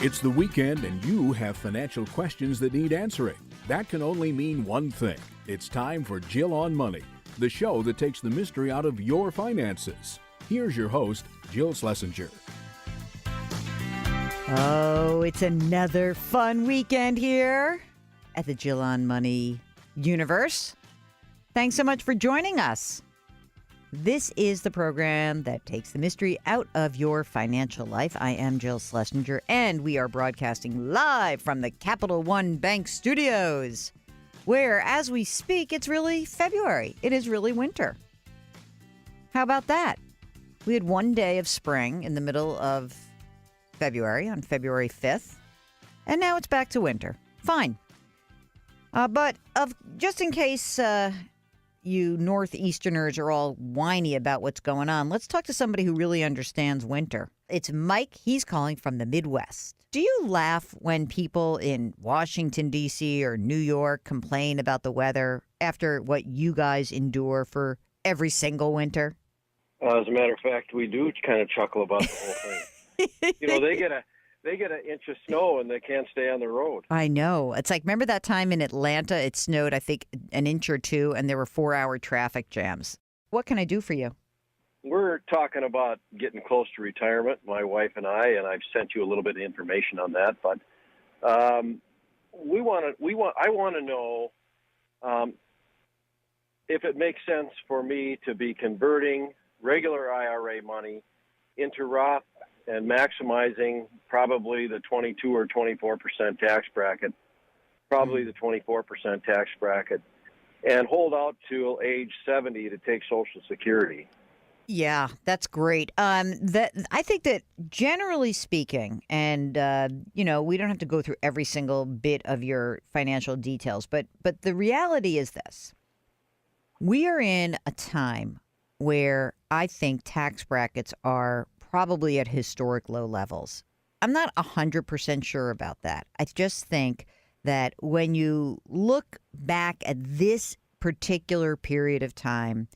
It's the weekend and you have financial questions that need answering. That can only mean one thing. It's time for Jill on Money, the show that takes the mystery out of your finances. Here's your host, Jill Schlesinger. Oh, it's another fun weekend here at the Jill on Money universe. Thanks so much for joining us. This is the program that takes the mystery out of your financial life. I am Jill Schlesinger, and we are broadcasting live from the Capital One Bank Studios, where, as we speak, it's really February. It is really winter. How about that? We had one day of spring in the middle of February, on February 5th, and now it's back to winter. Fine. But just in case you Northeasterners are all whiny about what's going on, let's talk to somebody who really understands winter. It's Mike. He's calling from the Midwest. Do you laugh when people in Washington, D.C. or New York complain about the weather after what you guys endure for every single winter? As a matter of fact, we do kind of chuckle about the whole thing. You know, they get an inch of snow and they can't stay on the road. I know. It's like, remember that time in Atlanta, it snowed, I think, an inch or two, and there were 4-hour traffic jams. What can I do for you? We're talking about getting close to retirement, my wife and I've sent you a little bit of information on that, but I want to know if it makes sense for me to be converting regular IRA money into Roth and maximizing probably the 22 or 24% tax bracket, probably the 24% tax bracket, and hold out till age 70 to take Social Security. Yeah, that's great. I think that generally speaking, and we don't have to go through every single bit of your financial details, but the reality is this: we are in a time where I think tax brackets are probably at historic low levels. I'm not 100% sure about that. I just think that when you look back at this particular period of time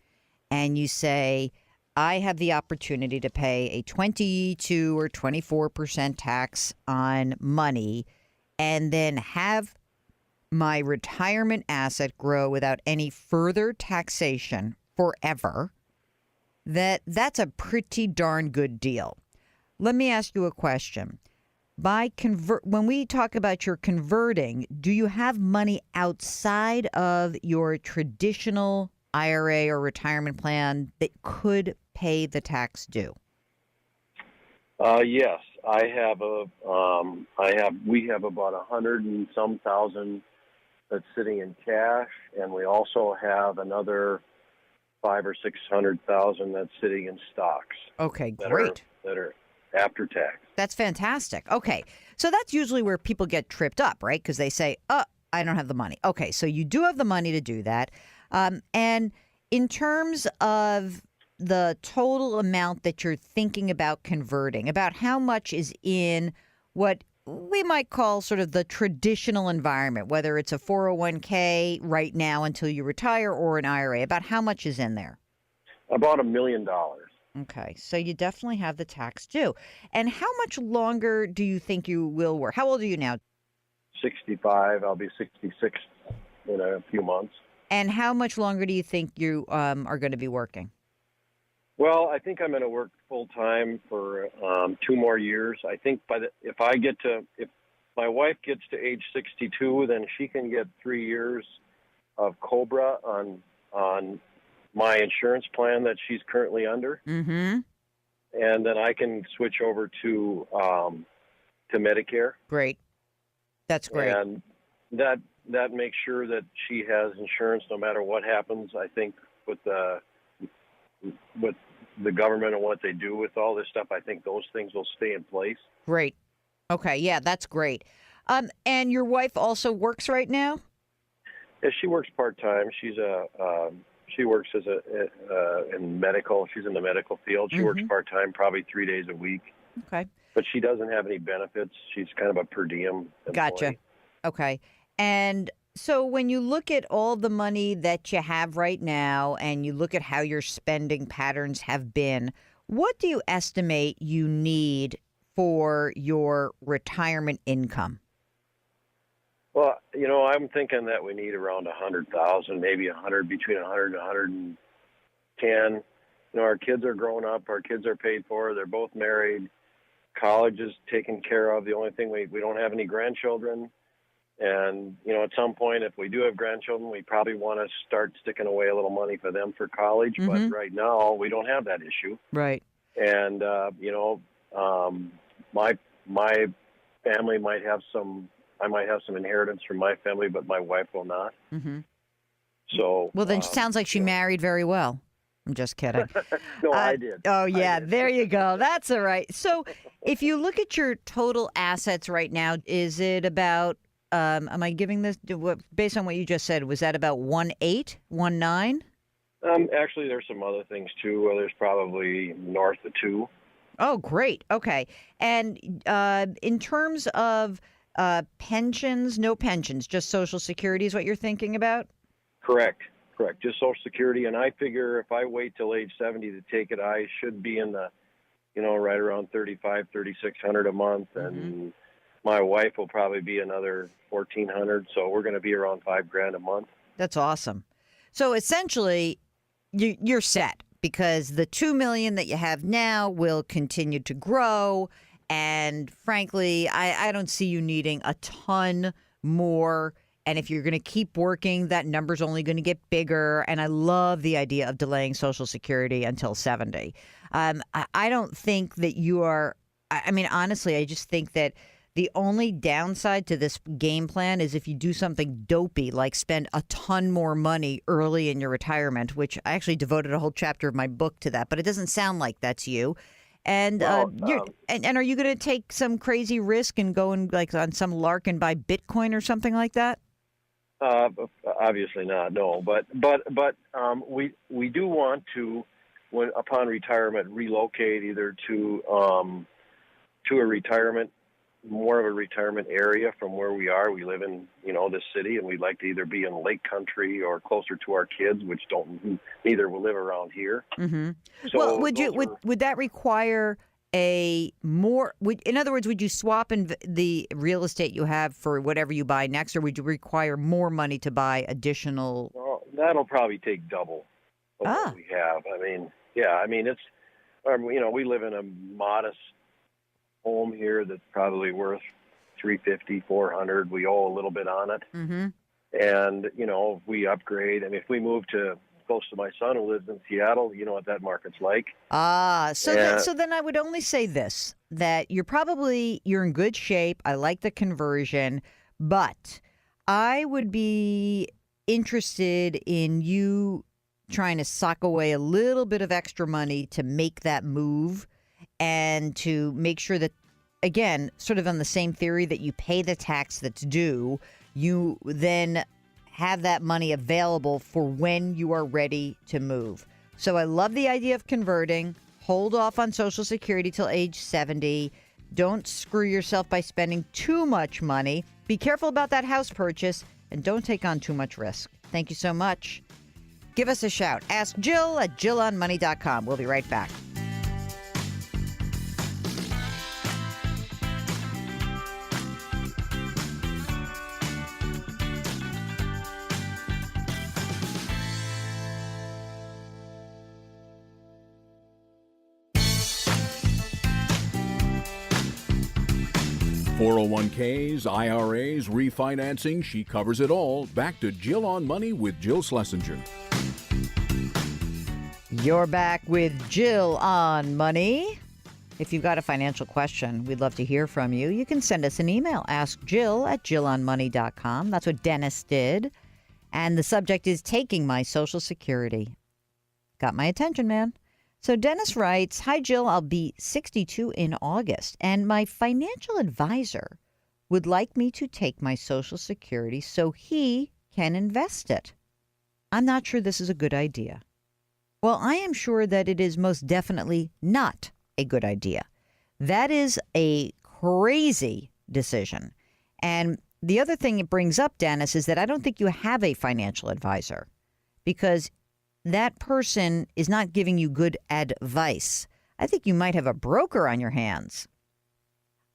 and you say, I have the opportunity to pay a 22 or 24% tax on money and then have my retirement asset grow without any further taxation forever, that's a pretty darn good deal. Let me ask you a question. When we talk about your converting, do you have money outside of your traditional IRA or retirement plan that could pay the tax due? Yes, we have about 100 and some thousand that's sitting in cash, and we also have another 500,000 or 600,000 that's sitting in stocks. Okay, great. That are after tax. That's fantastic. Okay, so that's usually where people get tripped up, right? Because they say, I don't have the money. Okay, so you do have the money to do that. And in terms of the total amount that you're thinking about converting, about how much is in what we might call sort of the traditional environment, whether it's a 401k right now until you retire or an IRA, about how much is in there? About $1 million. Okay, so you definitely have the tax due. And how much longer do you think you will work? How old are you now? 65. I'll be 66 in a few months. And how much longer do you think you are going to be working? Well, I think I'm going to work full time for 2 more years. I think if my wife gets to age 62, then she can get 3 years of COBRA on my insurance plan that she's currently under. Mm-hmm. And then I can switch over to Medicare. Great. That's great. And that makes sure that she has insurance no matter what happens. I think with the government and what they do with all this stuff, I think those things will stay in place. Great. Okay. Yeah, that's great. And your wife also works right now? Yeah, she works part-time. She works in medical. She's in the medical field. She works part-time, probably 3 days a week. Okay. But she doesn't have any benefits. She's kind of a per diem employee. Gotcha. Okay. And so when you look at all the money that you have right now and you look at how your spending patterns have been, what do you estimate you need for your retirement income? Well, I'm thinking that we need around 100,000, maybe 100, between 100 and 110. Our kids are grown up. Our kids are paid for. They're both married. College is taken care of. The only thing we don't have any grandchildren. And, at some point, if we do have grandchildren, we probably want to start sticking away a little money for them for college. Mm-hmm. But right now, we don't have that issue. Right. And, my family might have I might have some inheritance from my family, but my wife will not. Mm-hmm. So. Well, then it sounds like she married very well. I'm just kidding. No, I did. Oh, yeah. Did. There you go. That's all right. So if you look at your total assets right now, is it about, am I giving this, based on what you just said, was that about 1.8, 1.9? Actually, there's some other things, too. Well, there's probably north of 2. Oh, great. Okay. And in terms of pensions, no pensions, just Social Security is what you're thinking about? Correct. Just Social Security. And I figure if I wait till age 70 to take it, I should be in the, right around 3,600 a month. And my wife will probably be another 1,400. So we're going to be around $5,000 a month. That's awesome. So essentially, you're set because the $2 million that you have now will continue to grow. And frankly, I don't see you needing a ton more. And if you're going to keep working, that number's only going to get bigger. And I love the idea of delaying Social Security until 70. I don't think that you are, honestly, I just think that the only downside to this game plan is if you do something dopey, like spend a ton more money early in your retirement, which I actually devoted a whole chapter of my book to that. But it doesn't sound like that's you. And and are you going to take some crazy risk and go and like on some lark and buy Bitcoin or something like that? Obviously not, no. But we do want to, when upon retirement, relocate either to a retirement, more of a retirement area from where we are. We live in this city, and we'd like to either be in Lake Country or closer to our kids, which neither will live around here. Mm-hmm. So well, would that require in other words, would you swap in the real estate you have for whatever you buy next, or would you require more money to buy additional? Well, that'll probably take double of what we have. It's we live in a modest home here that's probably worth $350, $400. We owe a little bit on it. Mm-hmm. And, if we upgrade, if we move to close to my son who lives in Seattle, you know what that market's like. So then I would only say this, that you're in good shape. I like the conversion, but I would be interested in you trying to sock away a little bit of extra money to make that move and to make sure that, again, sort of on the same theory that you pay the tax that's due, you then have that money available for when you are ready to move. So I love the idea of converting. Hold off on Social Security till age 70. Don't screw yourself by spending too much money. Be careful about that house purchase and don't take on too much risk. Thank you so much. Give us a shout. Ask Jill at JillOnMoney.com. We'll be right back. .401ks, IRAs, refinancing, she covers it all. Back to Jill on Money with Jill Schlesinger. You're back with Jill on Money. If you've got a financial question, we'd love to hear from you. You can send us an email. Ask Jill at JillOnMoney.com. That's what Dennis did. And the subject is taking my Social Security. Got my attention, man. So Dennis writes, "Hi, Jill. I'll be 62 in August, and my financial advisor would like me to take my Social Security so he can invest it. I'm not sure this is a good idea." Well, I am sure that it is most definitely not a good idea. That is a crazy decision. And the other thing it brings up, Dennis, is that I don't think you have a financial advisor because that person is not giving you good advice. I think you might have a broker on your hands.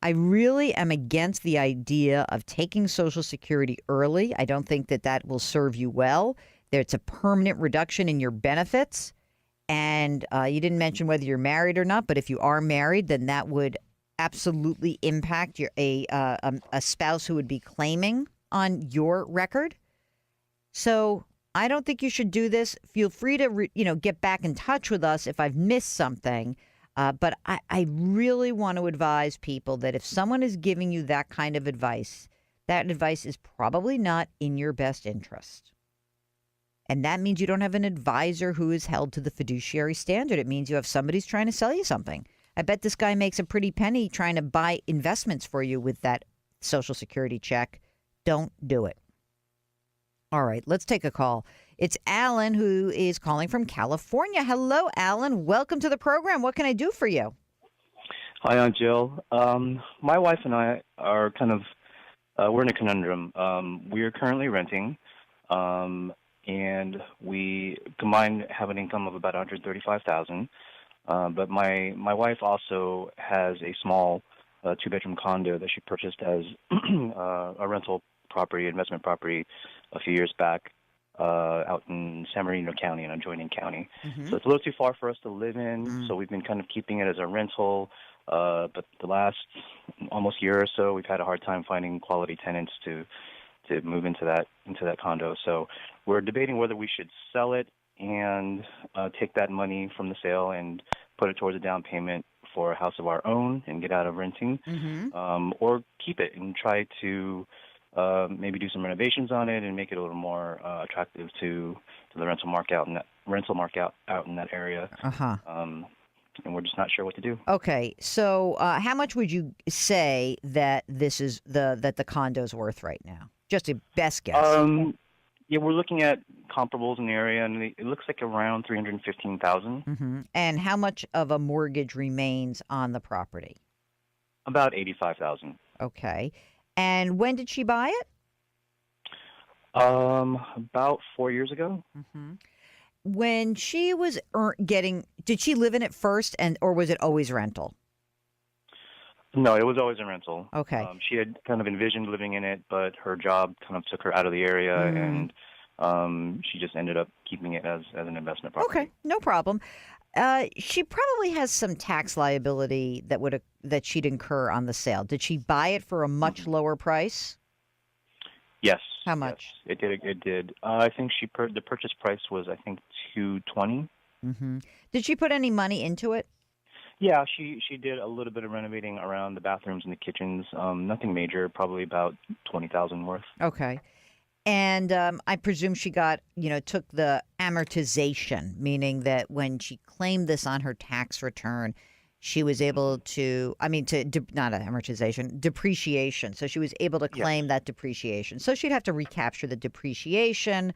I really am against the idea of taking Social Security early. I don't think that that will serve you well. There's a permanent reduction in your benefits. And you didn't mention whether you're married or not, but if you are married, then that would absolutely impact a spouse who would be claiming on your record. So I don't think you should do this. Feel free to get back in touch with us if I've missed something. But I really want to advise people that if someone is giving you that kind of advice, that advice is probably not in your best interest. And that means you don't have an advisor who is held to the fiduciary standard. It means you have somebody who's trying to sell you something. I bet this guy makes a pretty penny trying to buy investments for you with that Social Security check. Don't do it. All right, let's take a call. It's Alan who is calling from California. Hello, Alan. Welcome to the program. What can I do for you? Hi, Aunt Jill. My wife and I are we're in a conundrum. We are currently renting, and we combined have an income of about $135,000. But my wife also has a small two-bedroom condo that she purchased as a rental property, investment property, a few years back out in San Bernardino County, an adjoining county. So it's a little too far for us to live in, so we've been kind of keeping it as a rental. But the last almost year or so, we've had a hard time finding quality tenants to move into that condo. So we're debating whether we should sell it and take that money from the sale and put it towards a down payment for a house of our own and get out of renting, or keep it and try to maybe do some renovations on it and make it a little more attractive to the rental market out in that area. And we're just not sure what to do. Okay, so how much would you say that this is that the condo's worth right now? Just a best guess. Yeah, we're looking at comparables in the area, and it looks like around $315,000. And how much of a mortgage remains on the property? About $85,000. Okay. And when did she buy it? About 4 years ago. When she was did she live in it first, or was it always rental? No, it was always a rental. Okay. She had kind of envisioned living in it, but her job kind of took her out of the area, and she just ended up keeping it as an investment property. Okay, no problem. She probably has some tax liability that she'd incur on the sale. Did she buy it for a much lower price? Yes. How much? Yes, it did. I think the purchase price was $220. Did she put any money into it? Yeah, she did a little bit of renovating around the bathrooms and the kitchens. Nothing major, probably about $20,000 worth. Okay. And I presume she took the amortization, meaning that when she claimed this on her tax return, she was able to, not amortization, depreciation. So she was able to claim that depreciation. So she'd have to recapture the depreciation.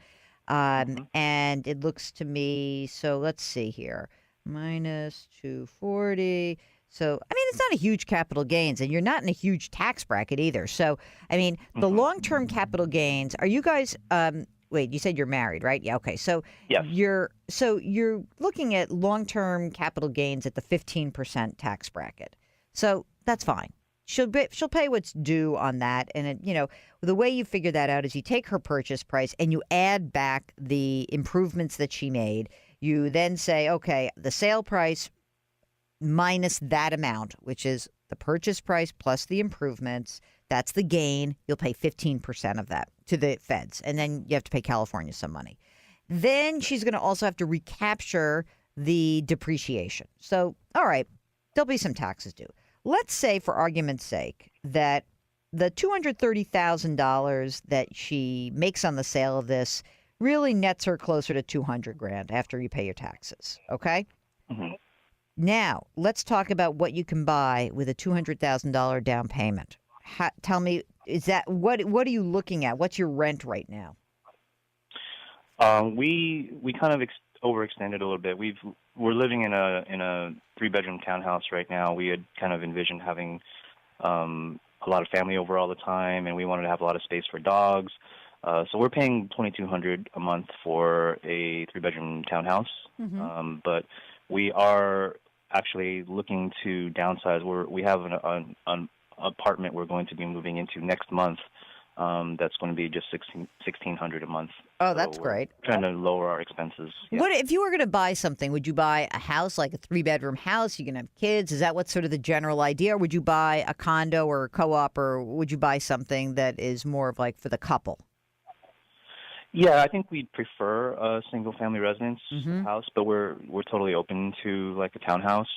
And it looks to me, so let's see here, minus 240. So, it's not a huge capital gains, and you're not in a huge tax bracket either. So, the long-term capital gains, are you guys, wait, you said you're married, right? Yeah, okay. So, yes. You're looking at long-term capital gains at the 15% tax bracket. So, that's fine. She'll pay what's due on that. And, the way you figure that out is you take her purchase price and you add back the improvements that she made. You then say, okay, the sale price minus that amount, which is the purchase price plus the improvements, that's the gain. You'll pay 15% of that to the feds. And then you have to pay California some money. Then she's going to also have to recapture the depreciation. So, all right, there'll be some taxes due. Let's say, for argument's sake, that the $230,000 that she makes on the sale of this really nets her closer to $200,000 after you pay your taxes. Okay? Now, let's talk about what you can buy with a $200,000 down payment. Tell me, what are you looking at? What's your rent right now? We kind of overextended a little bit. We're living in a 3-bedroom townhouse right now. We had kind of envisioned having a lot of family over all the time, and we wanted to have a lot of space for dogs. So we're paying $2,200 a month for a 3-bedroom townhouse. But we are actually looking to downsize. We have apartment we're going to be moving into next month. That's going to be just $1,600 a month. Oh, that's we're great. Trying to lower our expenses. Yeah. What if you were going to buy something? Would you buy a house, like a 3-bedroom house? You can have kids. Is that what's sort of the general idea? Or would you buy a condo or a co-op, or would you buy something that is more of like for the couple? Yeah, I think we'd prefer a single-family residence house, but we're totally open to like a townhouse,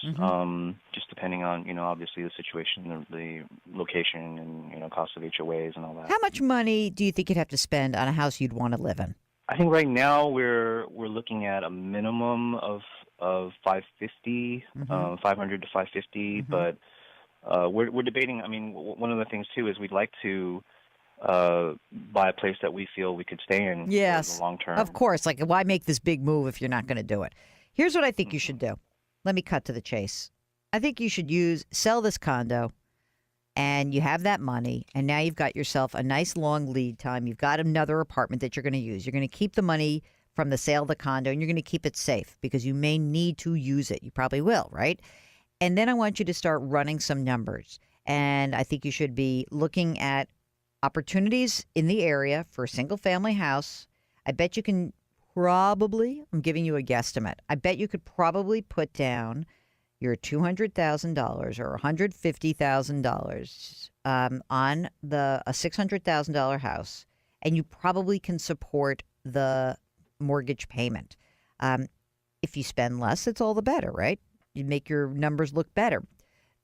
just depending on obviously the situation, the location, and cost of HOAs and all that. How much money do you think you'd have to spend on a house you'd want to live in? I think right now we're looking at a minimum of 550, 500 to 550, but we're debating. I mean, one of the things too is we'd like to buy a place that we feel we could stay in for the long term. Of course. Like, why make this big move if you're not going to do it? Here's what I think you should do. Let me cut to the chase. I think you should sell this condo, and you have that money, and now you've got yourself a nice long lead time. You've got another apartment that you're going to use. You're going to keep the money from the sale of the condo, and you're going to keep it safe because you may need to use it. You probably will, right? And then I want you to start running some numbers. And I think you should be looking at opportunities in the area for a single-family house. I bet you can probably, I'm giving you a guesstimate, I bet you could probably put down your $200,000 or $150,000 on a $600,000 house, and you probably can support the mortgage payment. If you spend less, it's all the better, right? You make your numbers look better.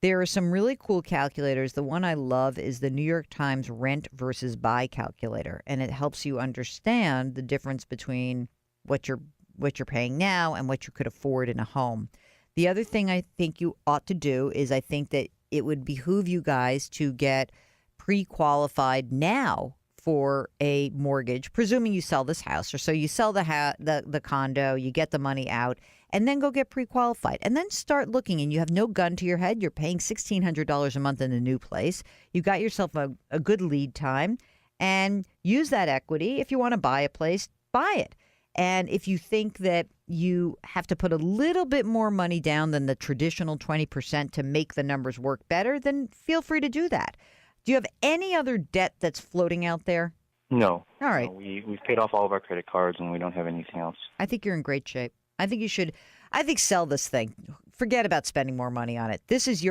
There are some really cool calculators. The one I love is the New York Times rent versus buy calculator, and it helps you understand the difference between what you're paying now and what you could afford in a home. The other thing I think you ought to do is I think that it would behoove you guys to get pre-qualified now for a mortgage, presuming you sell this house, or so you sell the condo, you get the money out, and then go get pre-qualified, and then start looking. And you have no gun to your head. You're paying $1,600 a month in a new place. You got yourself a good lead time, and use that equity. If you want to buy a place, buy it. And if you think that you have to put a little bit more money down than the traditional 20% to make the numbers work better, then feel free to do that. Do you have any other debt that's floating out there? No. All right. No, we've paid off all of our credit cards, and we don't have anything else. I think you're in great shape. I think you should. I think sell this thing. Forget about spending more money on it. This is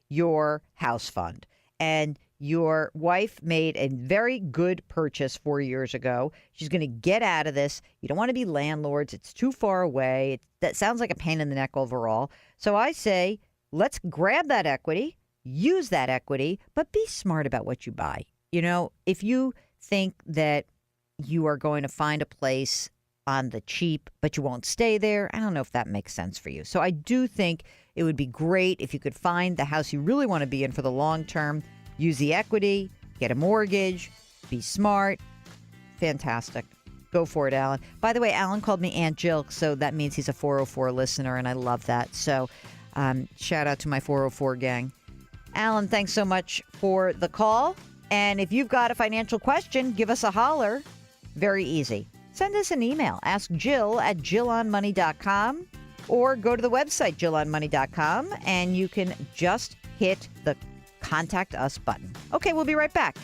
your house fund, and your wife made a very good purchase 4 years ago. She's going to get out of this. You don't want to be landlords. It's too far away. That sounds like a pain in the neck overall. So I say, let's grab that equity, use that equity, but be smart about what you buy. If you think that you are going to find a place on the cheap, but you won't stay there, I don't know if that makes sense for you. So I do think it would be great if you could find the house you really want to be in for the long term, use the equity, get a mortgage, be smart. Fantastic. Go for it, Alan. By the way, Alan called me Aunt Jill, so that means he's a 404 listener, and I love that. So shout out to my 404 gang. Alan, thanks so much for the call. And if you've got a financial question, give us a holler. Very easy. Send us an email. Ask Jill at JillOnMoney.com, or go to the website, JillOnMoney.com, and you can just hit the Contact Us button. Okay, we'll be right back.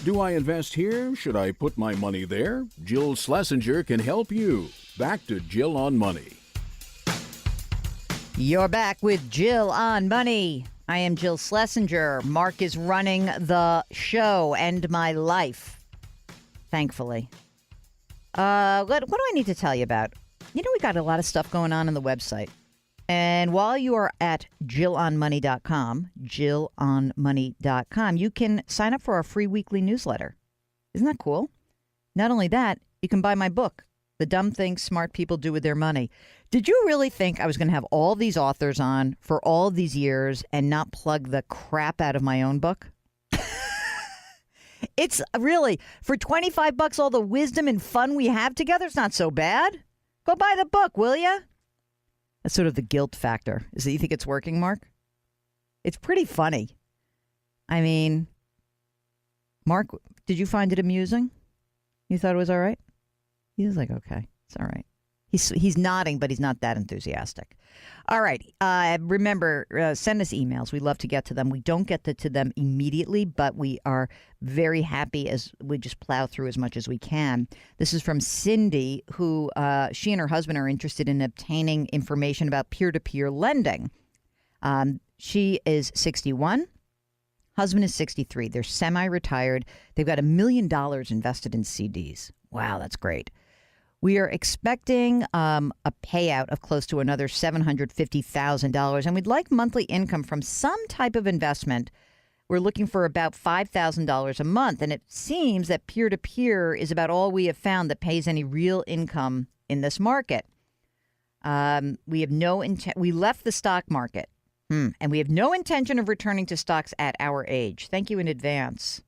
Do I invest here? Should I put my money there? Jill Schlesinger can help you. Back to Jill on Money. You're back with Jill on Money. I am Jill Schlesinger. Mark is running the show and my life, thankfully. What do I need to tell you about? We got a lot of stuff going on the website. And while you are at JillOnMoney.com, JillOnMoney.com, you can sign up for our free weekly newsletter. Isn't that cool? Not only that, you can buy my book, The Dumb Things Smart People Do With Their Money. Did you really think I was going to have all these authors on for all of these years and not plug the crap out of my own book? It's really, for $25, all the wisdom and fun we have together, it's not so bad. Go buy the book, will you? That's sort of the guilt factor. Is that you think it's working, Mark? It's pretty funny. I mean, Mark, did you find it amusing? You thought it was all right? He was like, okay, it's all right. He's nodding, but he's not that enthusiastic. All right. Remember, send us emails. We love to get to them. We don't get to them immediately, but we are very happy as we just plow through as much as we can. This is from Cindy, who she and her husband are interested in obtaining information about peer-to-peer lending. She is 61. Husband is 63. They're semi-retired. They've got $1 million invested in CDs. Wow, that's great. We are expecting a payout of close to another $750,000, and we'd like monthly income from some type of investment. We're looking for about $5,000 a month, and it seems that peer-to-peer is about all we have found that pays any real income in this market. We have no intent. We left the stock market, and we have no intention of returning to stocks at our age. Thank you in advance.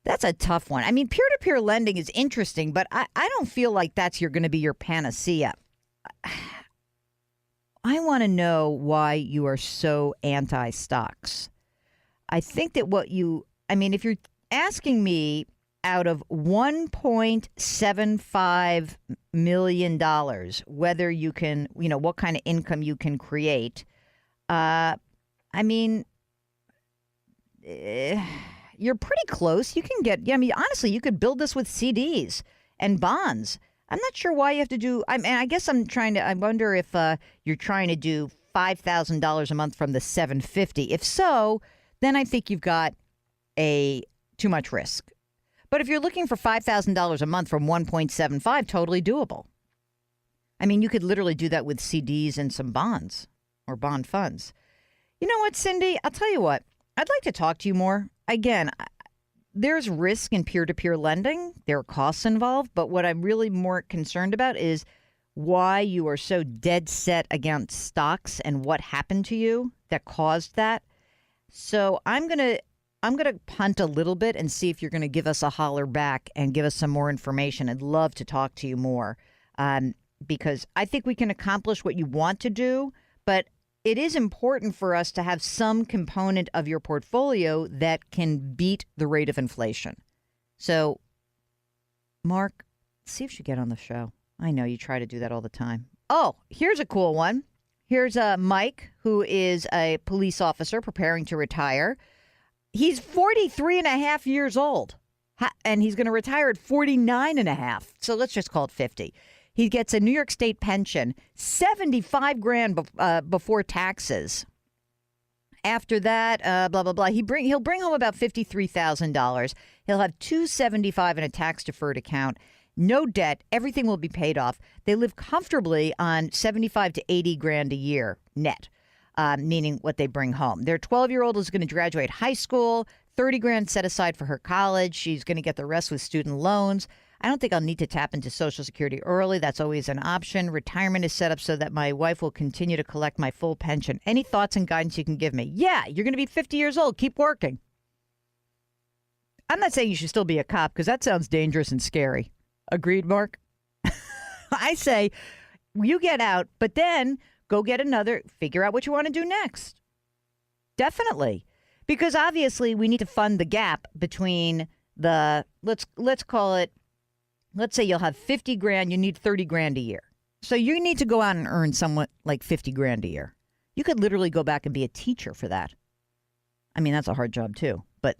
That's a tough one. I mean, peer-to-peer lending is interesting, but I don't feel like that's going to be your panacea. I want to know why you are so anti-stocks. I think that if you're asking me out of $1.75 million, whether you can, what kind of income you can create, you're pretty close. You can get, honestly, you could build this with CDs and bonds. I'm not sure why you have to do, I guess I wonder if you're trying to do $5,000 a month from the $750. If so, then I think you've got too much risk. But if you're looking for $5,000 a month from 1.75, totally doable. You could literally do that with CDs and some bonds or bond funds. You know what, Cindy? I'll tell you what. I'd like to talk to you more. Again, there's risk in peer-to-peer lending. There are costs involved. But what I'm really more concerned about is why you are so dead set against stocks and what happened to you that caused that. So I'm gonna punt a little bit and see if you're going to give us a holler back and give us some more information. I'd love to talk to you more because I think we can accomplish what you want to do, but it is important for us to have some component of your portfolio that can beat the rate of inflation. So, Mark, see if you get on the show. I know you try to do that all the time. Oh, here's a cool one. Here's Mike, who is a police officer preparing to retire. He's 43 and a half years old, and he's going to retire at 49 and a half. So let's just call it 50. He gets a New York State pension, $75,000 before taxes. After that, blah blah blah. He'll bring home about $53,000. He'll have $275 in a tax deferred account. No debt. Everything will be paid off. They live comfortably on $75,000 to $80,000 a year net, meaning what they bring home. Their 12-year-old is going to graduate high school. $30,000 set aside for her college. She's going to get the rest with student loans. I don't think I'll need to tap into Social Security early. That's always an option. Retirement is set up so that my wife will continue to collect my full pension. Any thoughts and guidance you can give me? Yeah, you're going to be 50 years old. Keep working. I'm not saying you should still be a cop because that sounds dangerous and scary. Agreed, Mark? I say you get out, but then go get figure out what you want to do next. Definitely. Because obviously we need to fund the gap between let's call it, let's say you'll have $50,000, you need $30,000 a year. So you need to go out and earn somewhat like $50,000 a year. You could literally go back and be a teacher for that. That's a hard job too, but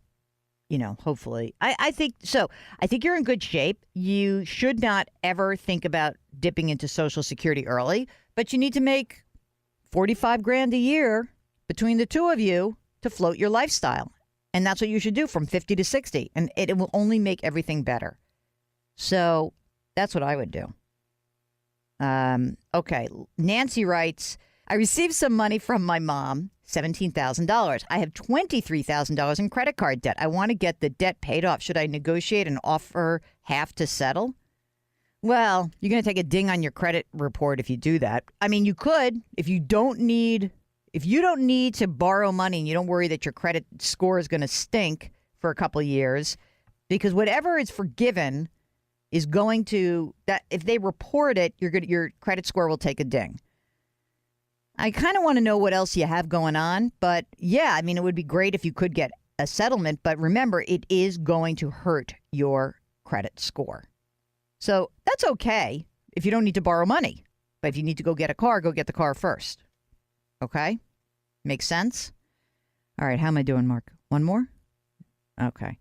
hopefully. I think so. I think you're in good shape. You should not ever think about dipping into Social Security early, but you need to make $45,000 a year between the two of you to float your lifestyle. And that's what you should do from 50 to 60. And it will only make everything better. So that's what I would do. Okay. Nancy writes, I received some money from my mom, $17,000. I have $23,000 in credit card debt. I want to get the debt paid off. Should I negotiate and offer half to settle? Well, you're going to take a ding on your credit report if you do that. You could if you don't need to borrow money and you don't worry that your credit score is going to stink for a couple of years, because whatever is forgiven is going to, that if they report it, your credit score will take a ding. I kind of want to know what else you have going on, but yeah, it would be great if you could get a settlement, but remember, it is going to hurt your credit score. So that's okay if you don't need to borrow money. But if you need to go get a car, go get the car first. Okay? Makes sense? All right, how am I doing, Mark? One more? Okay.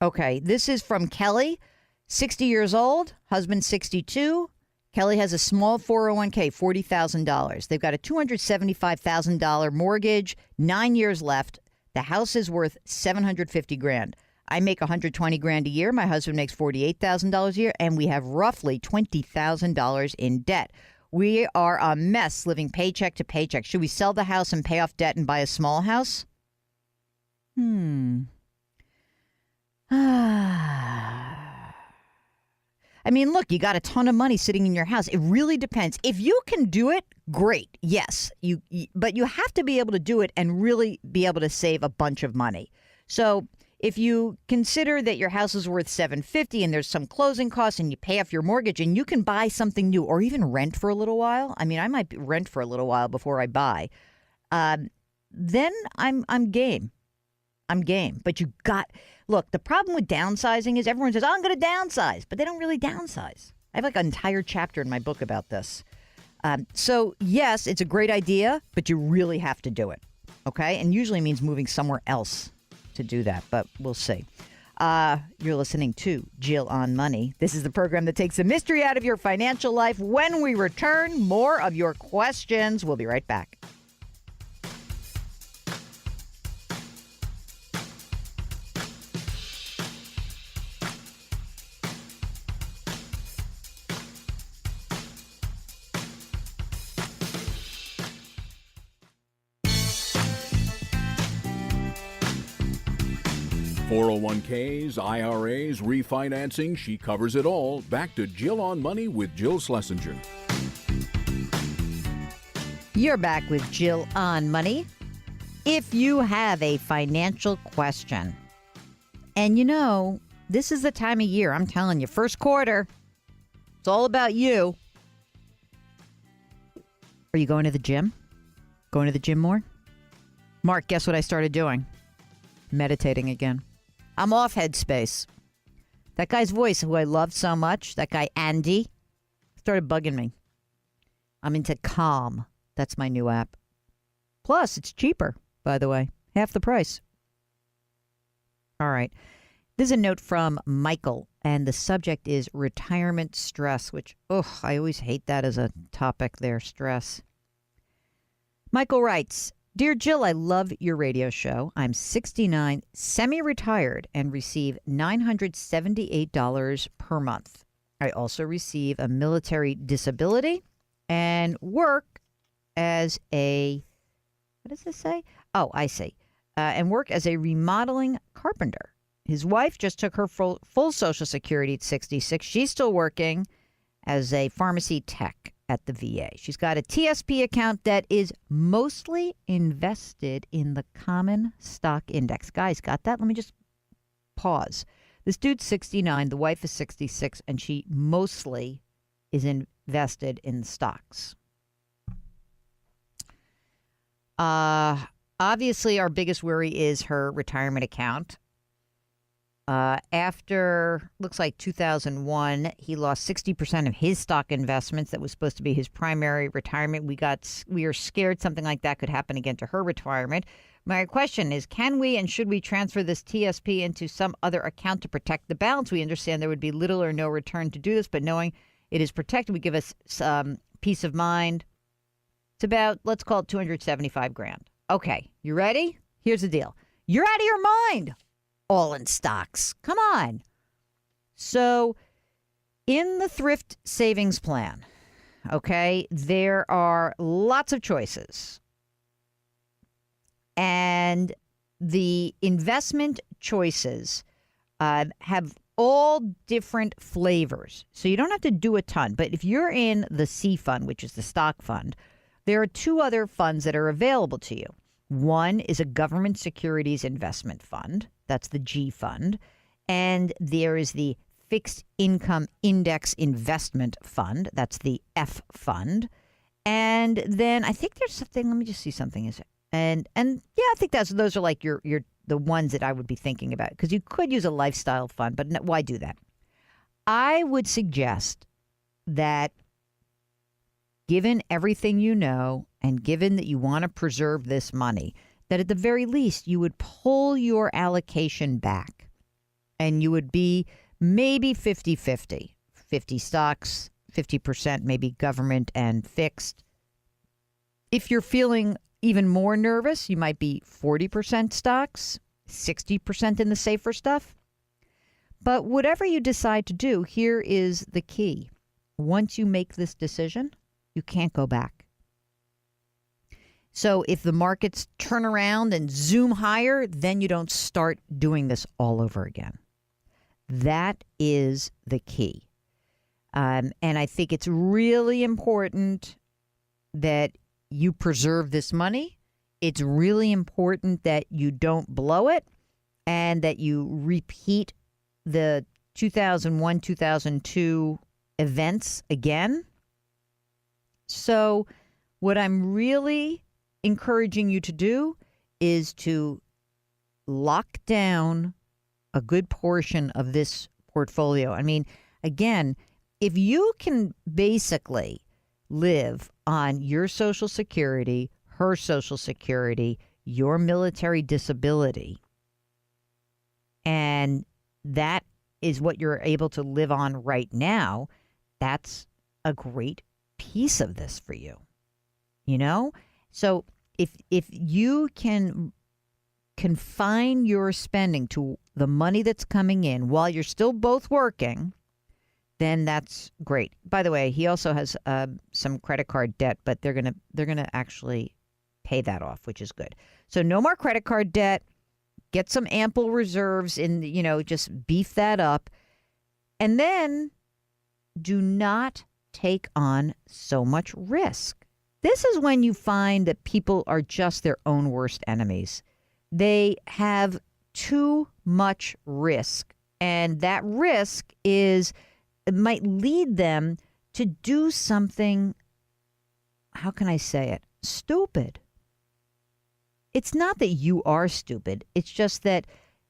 Okay, this is from Kelly, 60 years old, husband 62. Kelly has a small 401k, $40,000. They've got a $275,000 mortgage, 9 years left. The house is worth $750,000. I make $120,000 a year. My husband makes $48,000 a year, and we have roughly $20,000 in debt. We are a mess living paycheck to paycheck. Should we sell the house and pay off debt and buy a small house? I mean, look, you got a ton of money sitting in your house. It really depends. If you can do it, great. Yes, but you have to be able to do it and really be able to save a bunch of money. So if you consider that your house is worth $750,000 and there's some closing costs and you pay off your mortgage and you can buy something new or even rent for a little while. I mean, I might rent for a little while before I buy. Then I'm game. I'm game. But look, the problem with downsizing is everyone says, oh, I'm going to downsize, but they don't really downsize. I have like an entire chapter in my book about this. So yes, it's a great idea, but you really have to do it. Okay. And usually means moving somewhere else to do that, but we'll see. You're listening to Jill on Money. This is the program that takes the mystery out of your financial life. When we return, more of your questions. We'll be right back. .401ks, IRAs, refinancing, she covers it all. Back to Jill on Money with Jill Schlesinger. You're back with Jill on Money. If you have a financial question, and this is the time of year, I'm telling you, first quarter, it's all about you. Are you going to the gym? Going to the gym more? Mark, guess what I started doing? Meditating again. I'm off Headspace. That guy's voice, who I love so much, that guy Andy, started bugging me. I'm into Calm. That's my new app. Plus, it's cheaper, by the way. Half the price. All right. This is a note from Michael, and the subject is retirement stress, which, I always hate that as a topic there, stress. Michael writes, Dear Jill, I love your radio show. I'm 69, semi-retired, and receive $978 per month. I also receive a military disability and work as a, what does this say? Oh, I see. And work as a remodeling carpenter. His wife just took her full Social Security at 66. She's still working as a pharmacy tech at the VA. She's got a TSP account that is mostly invested in the common stock index. Guys, got that? Let me just pause. This dude's 69, the wife is 66, and she mostly is invested in stocks. Obviously, our biggest worry is her retirement account. After, looks like 2001, he lost 60% of his stock investments. That was supposed to be his primary retirement. We are scared something like that could happen again to her retirement. My question is, can we and should we transfer this TSP into some other account to protect the balance? We understand there would be little or no return to do this, but knowing it is protected would give us some peace of mind. It's about, let's call it $275,000. Okay, you ready? Here's the deal. You're out of your mind. All in stocks. Come on. So in the thrift savings plan, okay, there are lots of choices. And the investment choices have all different flavors. So you don't have to do a ton. But if you're in the C fund, which is the stock fund, there are two other funds that are available to you. One is a government securities investment fund. That's the G fund. And there is the fixed income index investment fund. That's the F fund. And then I think there's something, let me just see something. And yeah, I think those are like your the ones that I would be thinking about, because you could use a lifestyle fund, but why do that? I would suggest that, given everything you know, and given that you want to preserve this money, that at the very least you would pull your allocation back and you would be maybe 50-50, 50 stocks, 50% maybe government and fixed. If you're feeling even more nervous, you might be 40% stocks, 60% in the safer stuff. But whatever you decide to do, here is the key. Once you make this decision, you can't go back. So if the markets turn around and zoom higher, then you don't start doing this all over again. That is the key. And I think it's really important that you preserve this money. It's really important that you don't blow it and that you repeat the 2001, 2002 events again. So what I'm really encouraging you to do is to lock down a good portion of this portfolio. I mean, again, if you can basically live on your Social Security, her Social Security, your military disability, and that is what you're able to live on right now, that's a great piece of this for you. You know? So if you can confine your spending to the money that's coming in while you're still both working, then that's great. By the way, he also has some credit card debt, but they're gonna actually pay that off, which is good. So no more credit card debt. Get some ample reserves in, just beef that up. And then do not take on so much risk. This is when you find that people are just their own worst enemies. They have too much risk. And that risk it might lead them to do something, how can I say it? Stupid. It's not that you are stupid. It's just that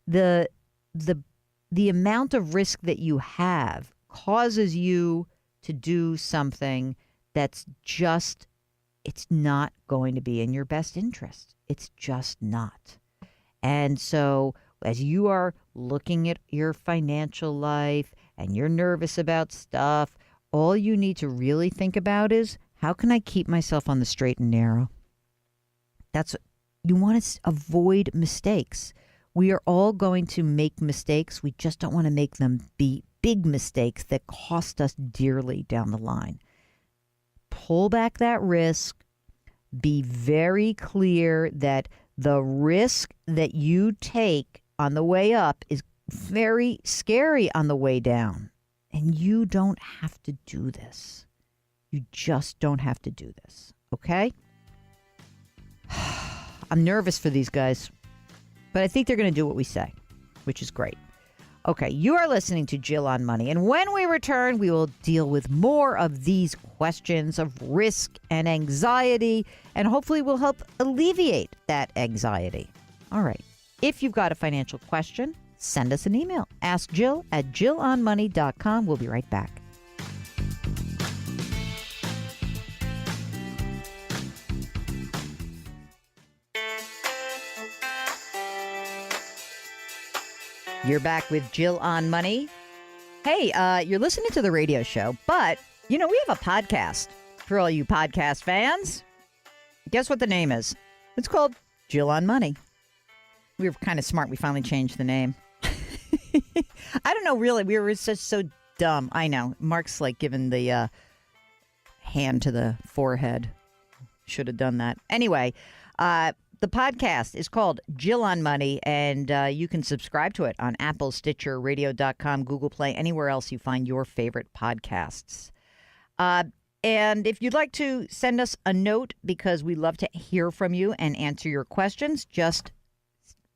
the amount of risk that you have causes you to do something that's just, it's not going to be in your best interest. It's just not. And so as you are looking at your financial life and you're nervous about stuff, all you need to really think about is, how can I keep myself on the straight and narrow? You want to avoid mistakes. We are all going to make mistakes. We just don't want to make them be big mistakes that cost us dearly down the line. Pull back that risk. Be very clear that the risk that you take on the way up is very scary on the way down. And you don't have to do this. You just don't have to do this. Okay? I'm nervous for these guys, but I think they're going to do what we say, which is great. Okay, you are listening to Jill on Money, and when we return, we will deal with more of these questions of risk and anxiety, and hopefully we'll help alleviate that anxiety. All right, if you've got a financial question, send us an email. Ask Jill at jillonmoney.com. We'll be right back. You're back with Jill on Money. Hey, you're listening to the radio show, but, we have a podcast for all you podcast fans. Guess what the name is? It's called Jill on Money. We were kind of smart. We finally changed the name. I don't know, really. We were just so dumb. I know. Mark's like giving the hand to the forehead. Should have done that. Anyway, the podcast is called Jill on Money, and you can subscribe to it on Apple, Stitcher, Radio.com, Google Play, anywhere else you find your favorite podcasts. And if you'd like to send us a note, because we love to hear from you and answer your questions, just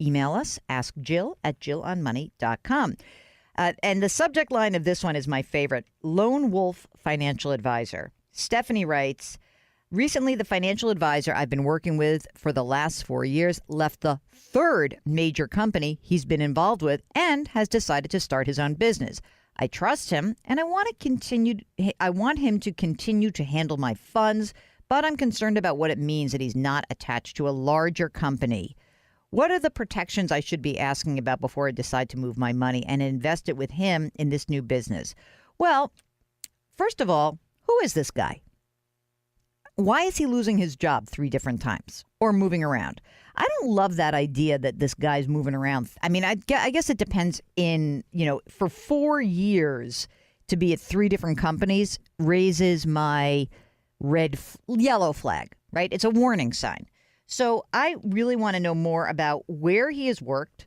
email us, askjill@jillonmoney.com. And the subject line of this one is my favorite, Lone Wolf Financial Advisor. Stephanie writes, Recently, the financial advisor I've been working with for the last 4 years left the third major company he's been involved with and has decided to start his own business. I trust him and I want him to continue to handle my funds, but I'm concerned about what it means that he's not attached to a larger company. What are the protections I should be asking about before I decide to move my money and invest it with him in this new business? Well, first of all, who is this guy? Why is he losing his job 3 different times or moving around? I don't love that idea that this guy's moving around. I mean, I guess it depends for 4 years to be at 3 different companies raises my yellow flag, right? It's a warning sign. So I really want to know more about where he has worked.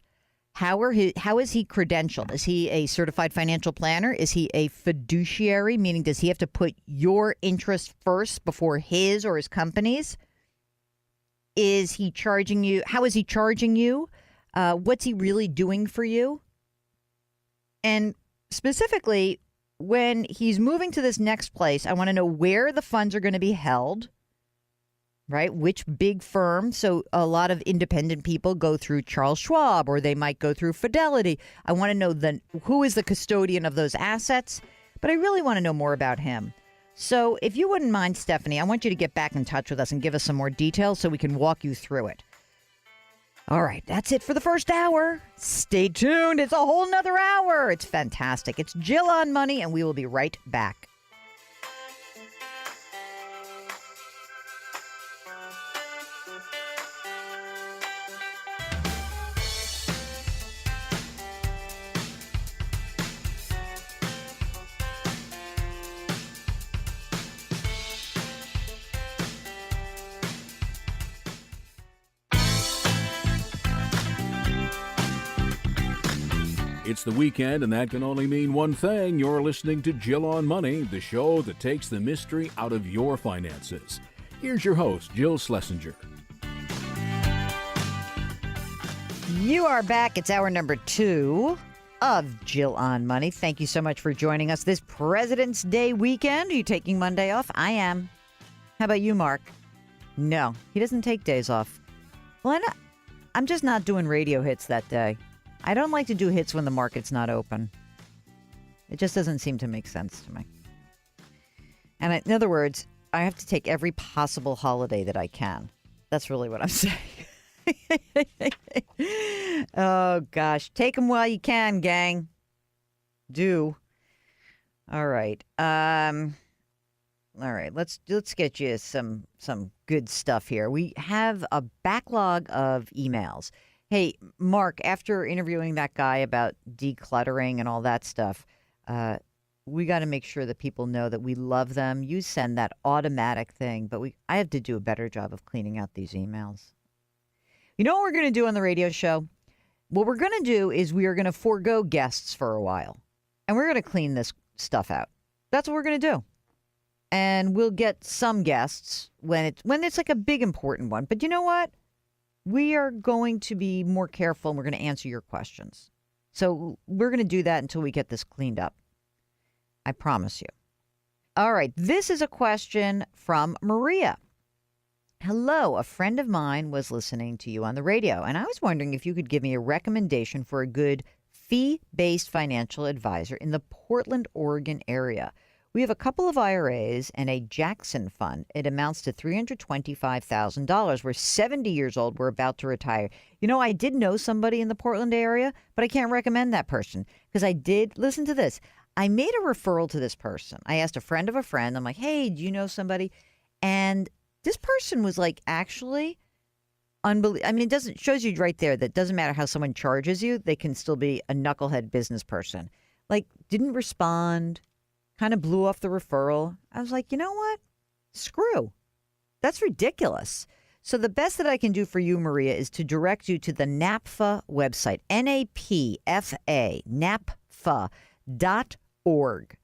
How is he credentialed? Is he a certified financial planner? Is he a fiduciary, meaning does he have to put your interest first before his or his company's? Is he charging you? How is he charging you? What's he really doing for you? And specifically, when he's moving to this next place, I want to know where the funds are going to be held. Right? Which big firm? So a lot of independent people go through Charles Schwab or they might go through Fidelity. I want to know who is the custodian of those assets, but I really want to know more about him. So if you wouldn't mind, Stephanie, I want you to get back in touch with us and give us some more details so we can walk you through it. All right, that's it for the first hour. Stay tuned. It's a whole nother hour. It's fantastic. It's Jill on Money, and we will be right back. It's the weekend, and that can only mean one thing. You're listening to Jill on Money, the show that takes the mystery out of your finances. Here's your host, Jill Schlesinger. You are back. It's hour number 2 of Jill on Money. Thank you so much for joining us this President's Day weekend. Are you taking Monday off? I am. How about you, Mark? No, he doesn't take days off. Well, I'm just not doing radio hits that day. I don't like to do hits when the market's not open. It just doesn't seem to make sense to me. And in other words, I have to take every possible holiday that I can. That's really what I'm saying. Oh, gosh. Take them while you can, gang. Do. All right. All right. Let's get you some good stuff here. We have a backlog of emails. Hey, Mark, after interviewing that guy about decluttering and all that stuff, we got to make sure that people know that we love them. You send that automatic thing, but I have to do a better job of cleaning out these emails. You know what we're going to do on the radio show? What we're going to do is we are going to forego guests for a while, and we're going to clean this stuff out. That's what we're going to do. And we'll get some guests when it's like a big important one. But you know what? We are going to be more careful, and we're going to answer your questions. So we're going to do that until we get this cleaned up. I promise you. All right. This is a question from Maria. Hello. A friend of mine was listening to you on the radio, and I was wondering if you could give me a recommendation for a good fee-based financial advisor in the Portland, Oregon area. We have a couple of IRAs and a Jackson fund. It amounts to $325,000. We're 70 years old. We're about to retire. You know, I did know somebody in the Portland area, but I can't recommend that person because listen to this. I made a referral to this person. I asked a friend of a friend. I'm like, hey, do you know somebody? And this person was like, actually, unbelievable. I mean, shows you right there that doesn't matter how someone charges you, they can still be a knucklehead business person. Like, didn't respond. Kind of blew off the referral. I was like, you know what? Screw. That's ridiculous. So the best that I can do for you, Maria, is to direct you to the NAPFA website, NAPFA, napfa.org.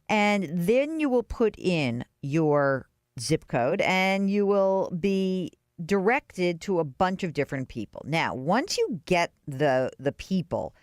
And then you will put in your zip code and you will be directed to a bunch of different people. Now, once you get the people,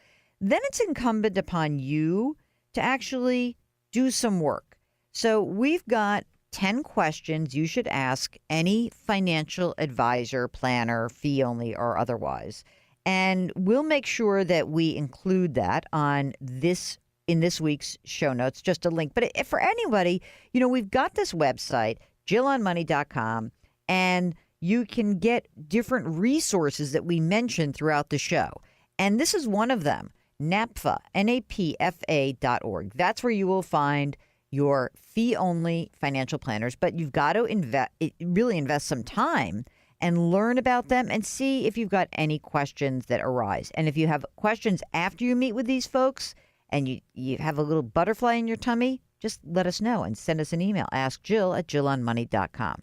then it's incumbent upon you to actually do some work. So we've got 10 questions you should ask any financial advisor, planner, fee only, or otherwise. And we'll make sure that we include that on this in this week's show notes, just a link. But if for anybody, we've got this website, jillonmoney.com, and you can get different resources that we mention throughout the show. And this is one of them, NAPFA, NAPFA.org. That's where you will find your fee-only financial planners, but you've got to really invest some time and learn about them and see if you've got any questions that arise. And if you have questions after you meet with these folks and you have a little butterfly in your tummy, just let us know and send us an email. Ask Jill at jillonmoney.com.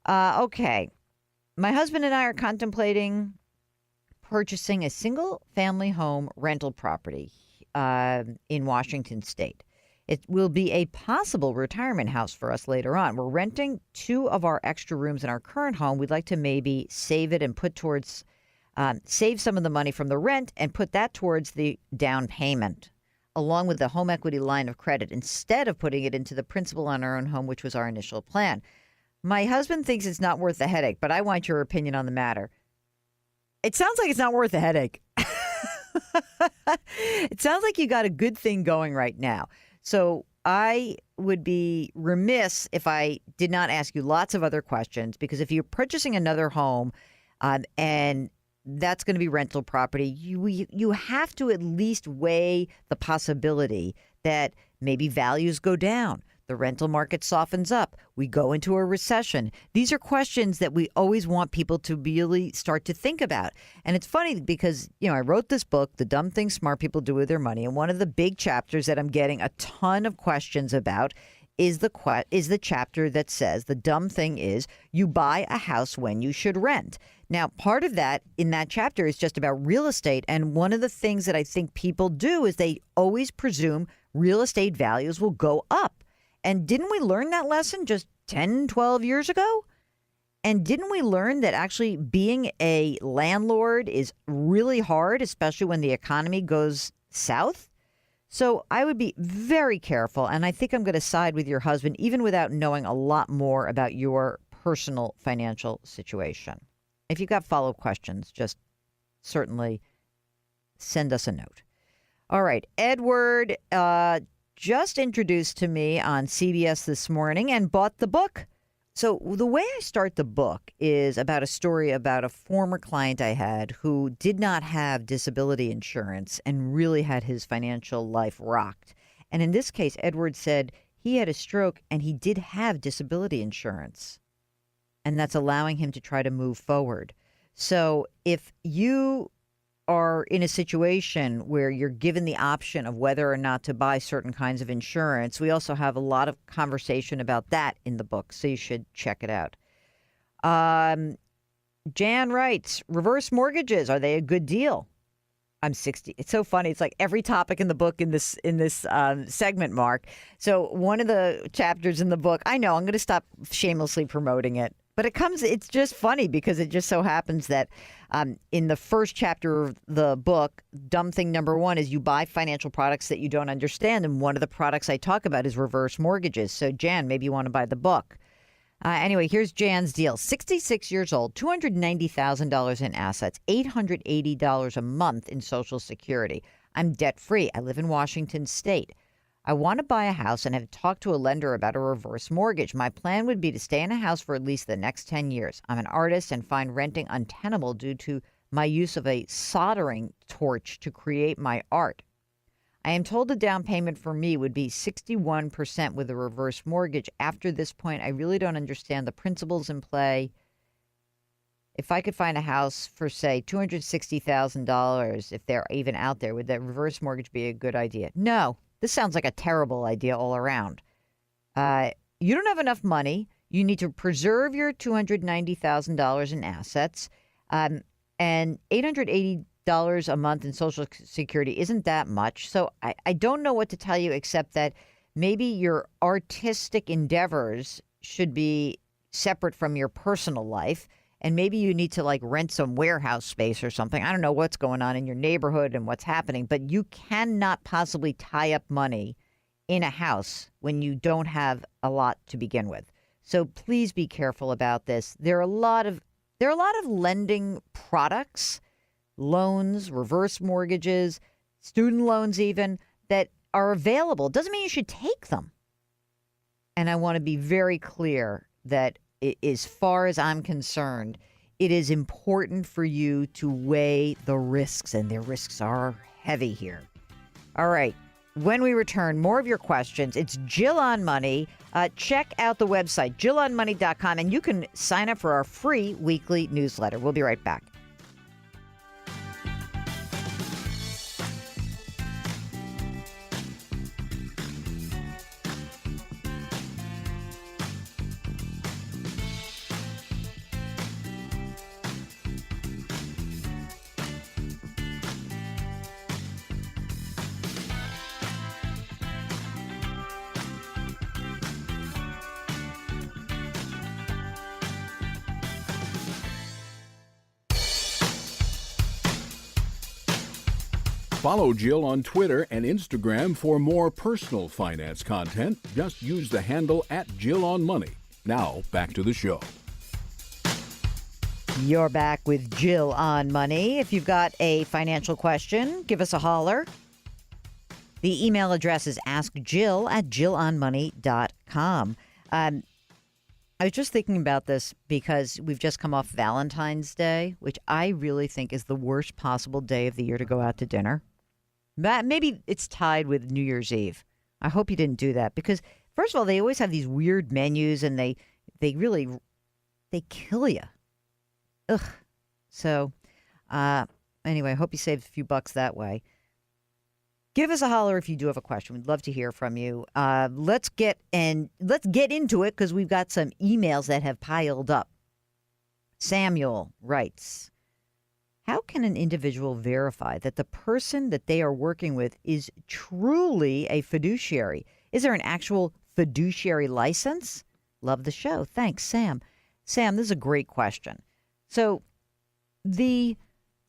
Okay. My husband and I are contemplating purchasing a single-family home rental property in Washington State. It will be a possible retirement house for us later on. We're renting 2 of our extra rooms in our current home. We'd like to maybe save it and put towards save some of the money from the rent and put that towards the down payment, along with the home equity line of credit, instead of putting it into the principal on our own home, which was our initial plan. My husband thinks it's not worth the headache, but I want your opinion on the matter. It sounds like it's not worth the headache. It sounds like you got a good thing going right now. So I would be remiss if I did not ask you lots of other questions, because if you're purchasing another home and that's going to be rental property, you have to at least weigh the possibility that maybe values go down. The rental market softens up. We go into a recession. These are questions that we always want people to really start to think about. And it's funny because, I wrote this book, The Dumb Things Smart People Do With Their Money. And one of the big chapters that I'm getting a ton of questions about is the chapter that says the dumb thing is you buy a house when you should rent. Now, part of that in that chapter is just about real estate. And one of the things that I think people do is they always presume real estate values will go up. And didn't we learn that lesson just 10, 12 years ago? And didn't we learn that actually being a landlord is really hard, especially when the economy goes south? So I would be very careful, and I think I'm going to side with your husband, even without knowing a lot more about your personal financial situation. If you've got follow-up questions, just certainly send us a note. All right, Edward just introduced to me on CBS this morning and bought the book. So the way I start the book is about a story about a former client I had who did not have disability insurance and really had his financial life rocked. And in this case, Edward said he had a stroke and he did have disability insurance. And that's allowing him to try to move forward. So if you are in a situation where you're given the option of whether or not to buy certain kinds of insurance, we also have a lot of conversation about that in the book, so you should check it out. Jan writes, reverse mortgages, are they a good deal? I'm 60. It's so funny. It's like every topic in the book in this segment, Mark. So one of the chapters in the book, I know I'm going to stop shamelessly promoting it. But it's just funny because it just so happens that in the first chapter of the book, dumb thing number 1 is you buy financial products that you don't understand. And one of the products I talk about is reverse mortgages. So, Jan, maybe you want to buy the book. Anyway, here's Jan's deal. 66 years old, $290,000 in assets, $880 a month in Social Security. I'm debt-free. I live in Washington State. I want to buy a house and have talked to a lender about a reverse mortgage. My plan would be to stay in a house for at least the next 10 years. I'm an artist and find renting untenable due to my use of a soldering torch to create my art. I am told the down payment for me would be 61% with a reverse mortgage. After this point, I really don't understand the principles in play. If I could find a house for, say, $260,000, if they're even out there, would that reverse mortgage be a good idea? No. This sounds like a terrible idea all around. You don't have enough money. You need to preserve your $290,000 in assets. And $880 a month in Social Security isn't that much. So I don't know what to tell you except that maybe your artistic endeavors should be separate from your personal life. And maybe you need to rent some warehouse space or something. I don't know what's going on in your neighborhood and what's happening, but you cannot possibly tie up money in a house when you don't have a lot to begin with. So please be careful about this. There are a lot of lending products, loans, reverse mortgages, student loans even, that are available. Doesn't mean you should take them. And I want to be very clear that as far as I'm concerned, it is important for you to weigh the risks, and their risks are heavy here. All right. When we return, more of your questions. It's Jill on Money. Check out the website, jillonmoney.com, and you can sign up for our free weekly newsletter. We'll be right back. Follow Jill on Twitter and Instagram for more personal finance content. Just use the handle @JillOnMoney. Now, back to the show. You're back with Jill on Money. If you've got a financial question, give us a holler. The email address is askjill@jillonmoney.com. I was just thinking about this because we've just come off Valentine's Day, which I really think is the worst possible day of the year to go out to dinner. Maybe it's tied with New Year's Eve. I hope you didn't do that because, first of all, they always have these weird menus and they kill you. Ugh. So, anyway, I hope you saved a few bucks that way. Give us a holler if you do have a question. We'd love to hear from you. Let's get into it because we've got some emails that have piled up. Samuel writes, how can an individual verify that the person that they are working with is truly a fiduciary? Is there an actual fiduciary license? Love the show. Thanks, Sam. Sam, this is a great question. So the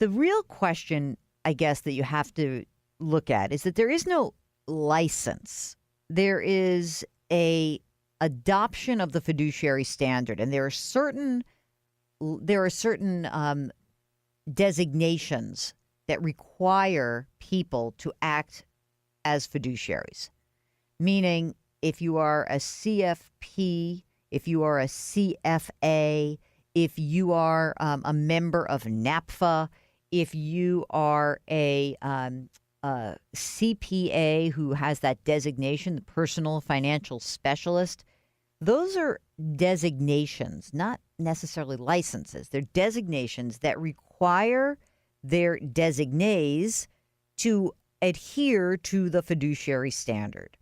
real question, I guess, that you have to look at is that there is no license. There is a adoption of the fiduciary standard, and there are certain designations that require people to act as fiduciaries. Meaning, if you are a CFP, if you are a CFA, if you are a member of NAPFA, if you are a CPA who has that designation, the personal financial specialist, those are designations, not necessarily licenses. They're designations that require their designees to adhere to the fiduciary standard.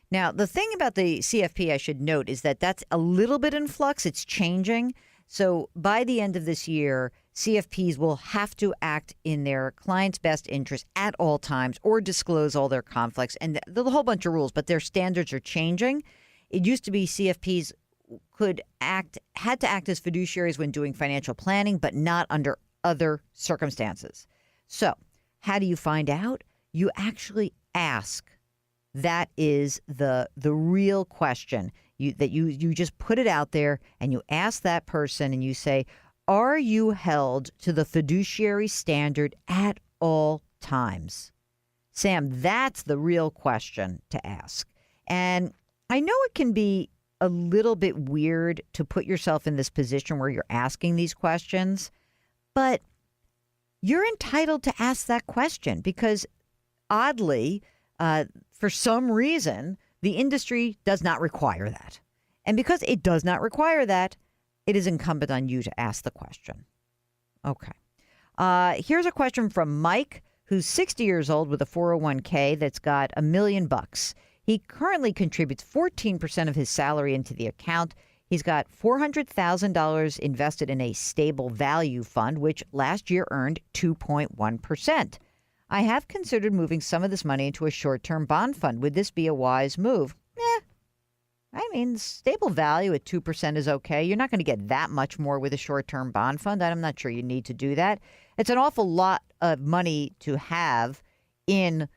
Now, the thing about the CFP I should note is that that's a little bit in flux. It's changing. So by the end of this year, CFPs will have to act in their client's best interest at all times or disclose all their conflicts. And there's a whole bunch of rules, but their standards are changing. It used to be CFPs had to act as fiduciaries when doing financial planning, but not under other circumstances. So how do you find out? You actually ask. That is the real question. You just put it out there and you ask that person and you say, are you held to the fiduciary standard at all times? Sam, that's the real question to ask. And I know it can be a little bit weird to put yourself in this position where you're asking these questions, but you're entitled to ask that question because oddly, for some reason, the industry does not require that. And because it does not require that, it is incumbent on you to ask the question. Okay. Here's a question from Mike, who's 60 years old with a 401k that's got $1 million. He currently contributes 14% of his salary into the account. He's got $400,000 invested in a stable value fund, which last year earned 2.1%. I have considered moving some of this money into a short-term bond fund. Would this be a wise move? I mean, stable value at 2% is okay. You're not going to get that much more with a short-term bond fund. I'm not sure you need to do that. It's an awful lot of money to have in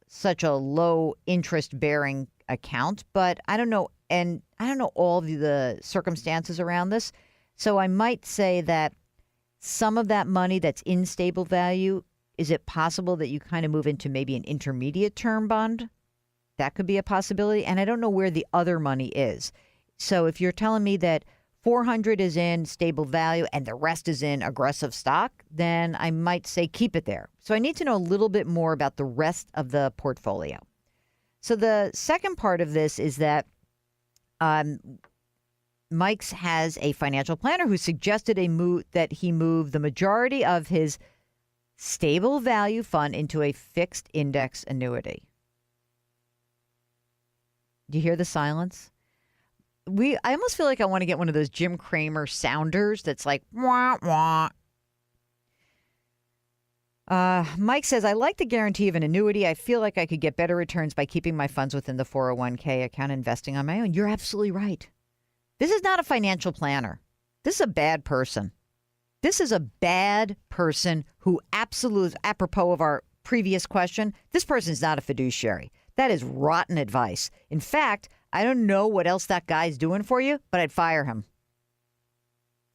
such a low interest bearing account, but I don't know. And I don't know all the circumstances around this. So I might say that some of that money that's in stable value, is it possible that you kind of move into maybe an intermediate term bond? That could be a possibility. And I don't know where the other money is. So if you're telling me that 400 is in stable value and the rest is in aggressive stock, then I might say keep it there. So I need to know a little bit more about the rest of the portfolio. So the second part of this is that Mike's has a financial planner who suggested that he move the majority of his stable value fund into a fixed index annuity. Do you hear the silence? I almost feel like I want to get one of those Jim Cramer sounders that's like, wah, wah. Mike says, I like the guarantee of an annuity. I feel like I could get better returns by keeping my funds within the 401k account, investing on my own. You're absolutely right. This is not a financial planner. This is a bad person. This is a bad person who absolutely, apropos of our previous question, this person is not a fiduciary. That is rotten advice. In fact, I don't know what else that guy's doing for you, but I'd fire him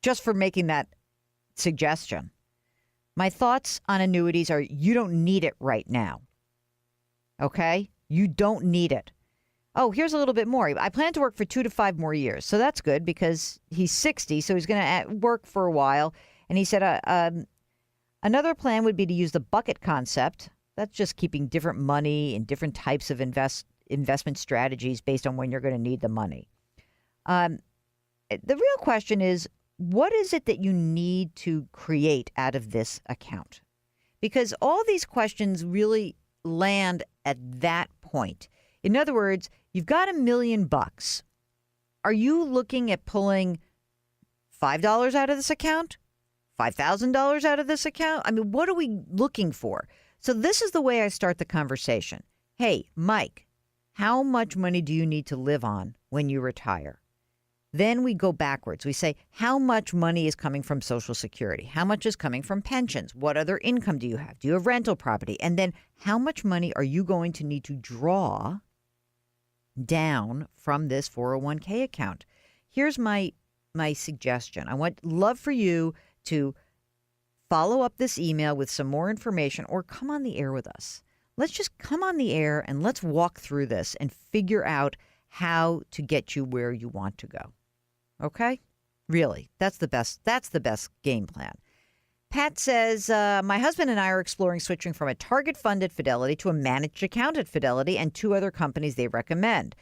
just for making that suggestion. My thoughts on annuities are you don't need it right now. Okay? You don't need it. Oh, here's a little bit more. I plan to work for 2 to 5 more years. So that's good because he's 60, so he's going to work for a while. And he said another plan would be to use the bucket concept. That's just keeping different money in different types of investment strategies based on when you're going to need the money. The real question is, what is it that you need to create out of this account? Because all these questions really land at that point. In other words, you've got $1 million. Are you looking at pulling $5 out of this account? $5,000 out of this account? I mean, what are we looking for? So this is the way I start the conversation. Hey, Mike, how much money do you need to live on when you retire? Then we go backwards. We say, how much money is coming from Social Security? How much is coming from pensions? What other income do you have? Do you have rental property? And then how much money are you going to need to draw down from this 401k account? Here's my suggestion. Love for you to follow up this email with some more information or come on the air with us. Let's just come on the air and let's walk through this and figure out how to get you where you want to go. Okay? Really, that's the best game plan. Pat says, my husband and I are exploring switching from a target fund at Fidelity to a managed account at Fidelity and 2 other companies they recommend.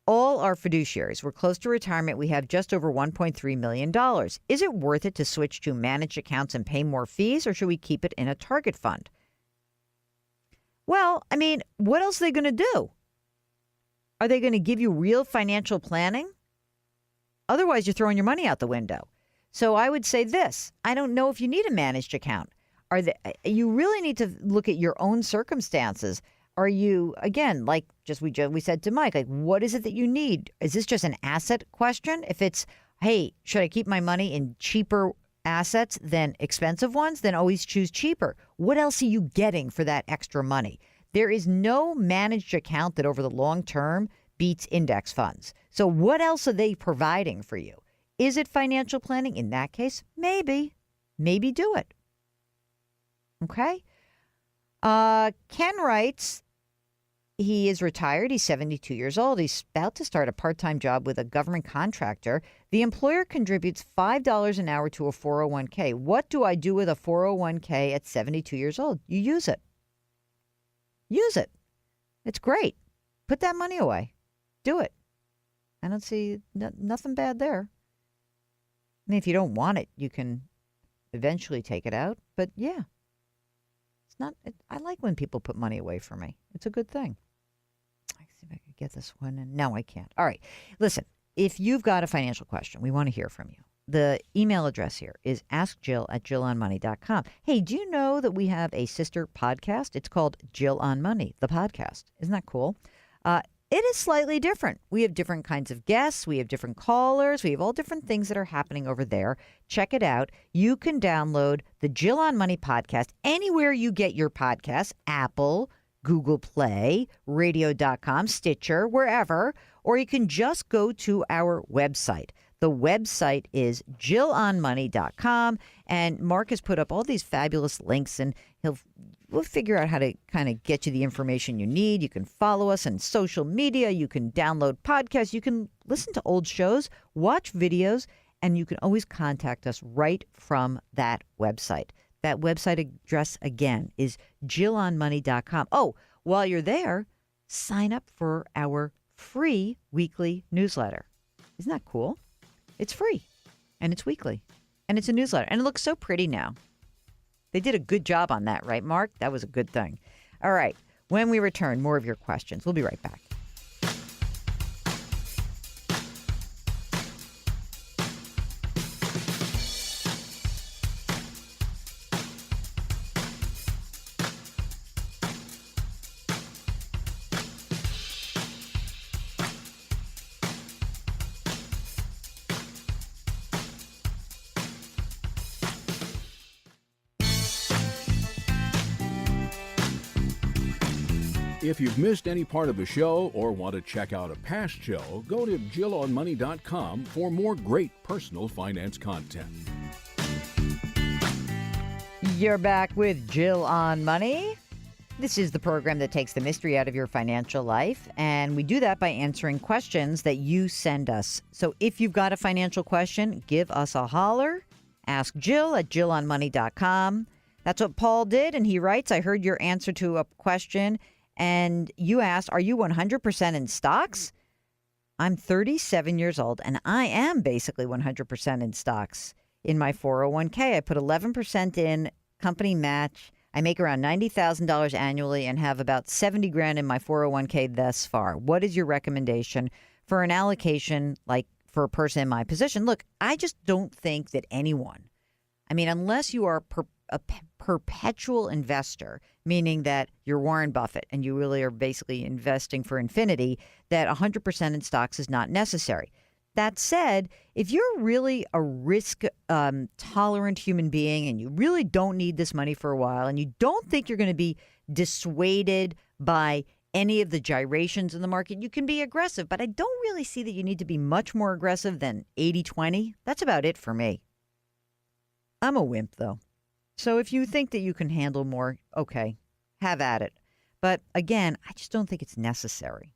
All are fiduciaries. We're close to retirement. We have just over $1.3 million. Is it worth it to switch to managed accounts and pay more fees, or should we keep it in a target fund? Well, I mean, what else are they going to do? Are they going to give you real financial planning? Otherwise, you're throwing your money out the window. So I would say this. I don't know if you need a managed account. You really need to look at your own circumstances. Are you, again, like we said to Mike, like, what is it that you need? Is this just an asset question? If it's, hey, should I keep my money in cheaper assets than expensive ones? Then always choose cheaper. What else are you getting for that extra money? There is no managed account that over the long term beats index funds. So what else are they providing for you? Is it financial planning? In that case, maybe do it. Okay. Ken writes, he is retired. He's 72 years old. He's about to start a part-time job with a government contractor. The employer contributes $5 an hour to a 401k. What do I do with a 401k at 72 years old? You use it. Use it. It's great. Put that money away. Do it. I don't see nothing bad there. I mean, if you don't want it, you can eventually take it out. But yeah, I like when people put money away for me. It's a good thing. I see if I could get this one. And no, I can't. All right. Listen, if you've got a financial question, we want to hear from you. The email address here is askjill@jillonmoney.com. Hey, do you know that we have a sister podcast? It's called Jill on Money, the podcast. Isn't that cool? It is slightly different. We have different kinds of guests. We have different callers. We have all different things that are happening over there. Check it out. You can download the Jill on Money podcast anywhere you get your podcasts, Apple, Google Play, radio.com, Stitcher, wherever, or you can just go to our website. The website is jillonmoney.com, and Mark has put up all these fabulous links, and we'll figure out how to kind of get you the information you need. You can follow us on social media. You can download podcasts. You can listen to old shows, watch videos, and you can always contact us right from that website. That website address, again, is jillonmoney.com. Oh, while you're there, sign up for our free weekly newsletter. Isn't that cool? It's free, and it's weekly, and it's a newsletter, and it looks so pretty now. They did a good job on that, right, Mark? That was a good thing. All right. When we return, more of your questions. We'll be right back. If you've missed any part of the show or want to check out a past show, go to jillonmoney.com for more great personal finance content. You're back with Jill on Money. This is the program that takes the mystery out of your financial life, and we do that by answering questions that you send us. So if you've got a financial question, give us a holler. Ask Jill at jillonmoney.com. That's what Paul did, and he writes, I heard your answer to a question, and you asked, are you 100% in stocks? I'm 37 years old, and I am basically 100% in stocks. In my 401k, I put 11% in company match. I make around $90,000 annually and have about $70,000 in my 401k thus far. What is your recommendation for an allocation, like for a person in my position? Look, I just don't think that anyone, unless you are a perpetual investor, meaning that you're Warren Buffett and you really are basically investing for infinity, that 100% in stocks is not necessary. That said, if you're really a risk tolerant human being and you really don't need this money for a while and you don't think you're going to be dissuaded by any of the gyrations in the market, you can be aggressive. But I don't really see that you need to be much more aggressive than 80-20. That's about it for me. I'm a wimp, though. So if you think that you can handle more, okay, have at it. But again, I just don't think it's necessary.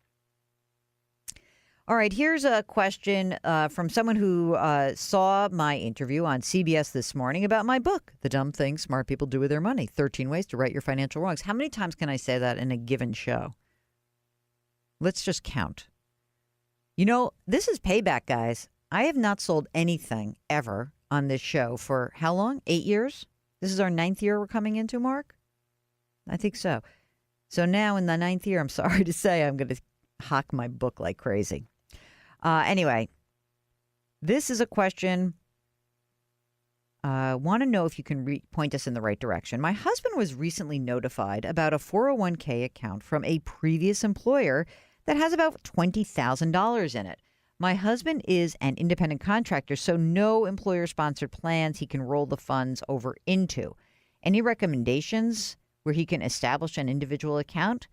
All right, here's a question from someone who saw my interview on CBS this morning about my book, The Dumb Things Smart People Do With Their Money, 13 Ways to Right Your Financial Wrongs. How many times can I say that in a given show? Let's just count. This is payback, guys. I have not sold anything ever on this show for how long? 8 years? This is our 9th year we're coming into, Mark? I think so. So now in the 9th year, I'm sorry to say, I'm going to hawk my book like crazy. Anyway, this is a question. I want to know if you can point us in the right direction. My husband was recently notified about a 401k account from a previous employer that has about $20,000 in it. My husband is an independent contractor, so no employer-sponsored plans he can roll the funds over into. Any recommendations where he can establish an individual account?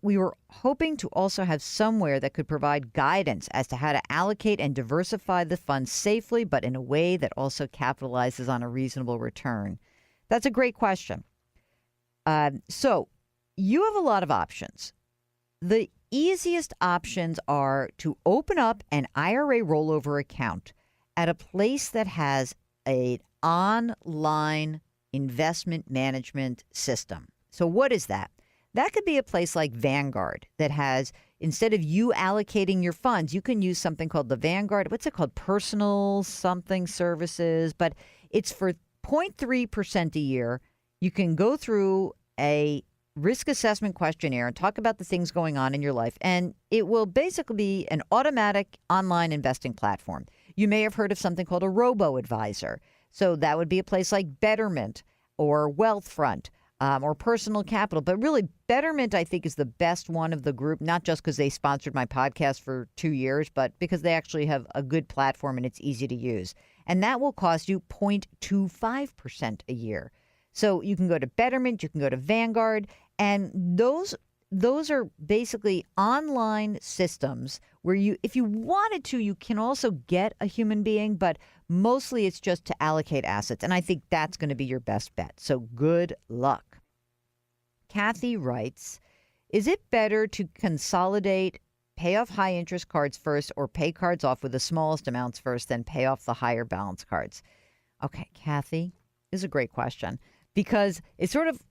We were hoping to also have somewhere that could provide guidance as to how to allocate and diversify the funds safely, but in a way that also capitalizes on a reasonable return. That's a great question. So you have a lot of options. The easiest options are to open up an IRA rollover account at a place that has an online investment management system. So what is that? That could be a place like Vanguard that has, instead of you allocating your funds, you can use something called the Vanguard. What's it called? Personal something services. But it's for 0.3% a year. You can go through a risk assessment questionnaire and talk about the things going on in your life. And it will basically be an automatic online investing platform. You may have heard of something called a robo-advisor. So that would be a place like Betterment or Wealthfront. Or Personal Capital. But really, Betterment, I think, is the best one of the group, not just because they sponsored my podcast for 2 years, but because they actually have a good platform and it's easy to use. And that will cost you 0.25% a year. So you can go to Betterment, you can go to Vanguard, and those are basically online systems where you, if you wanted to, you can also get a human being, but mostly it's just to allocate assets. And I think that's going to be your best bet. So good luck. Kathy writes, is it better to consolidate, pay off high interest cards first, or pay cards off with the smallest amounts first, then pay off the higher balance cards? Okay, Kathy, this is a great question because it's sort of,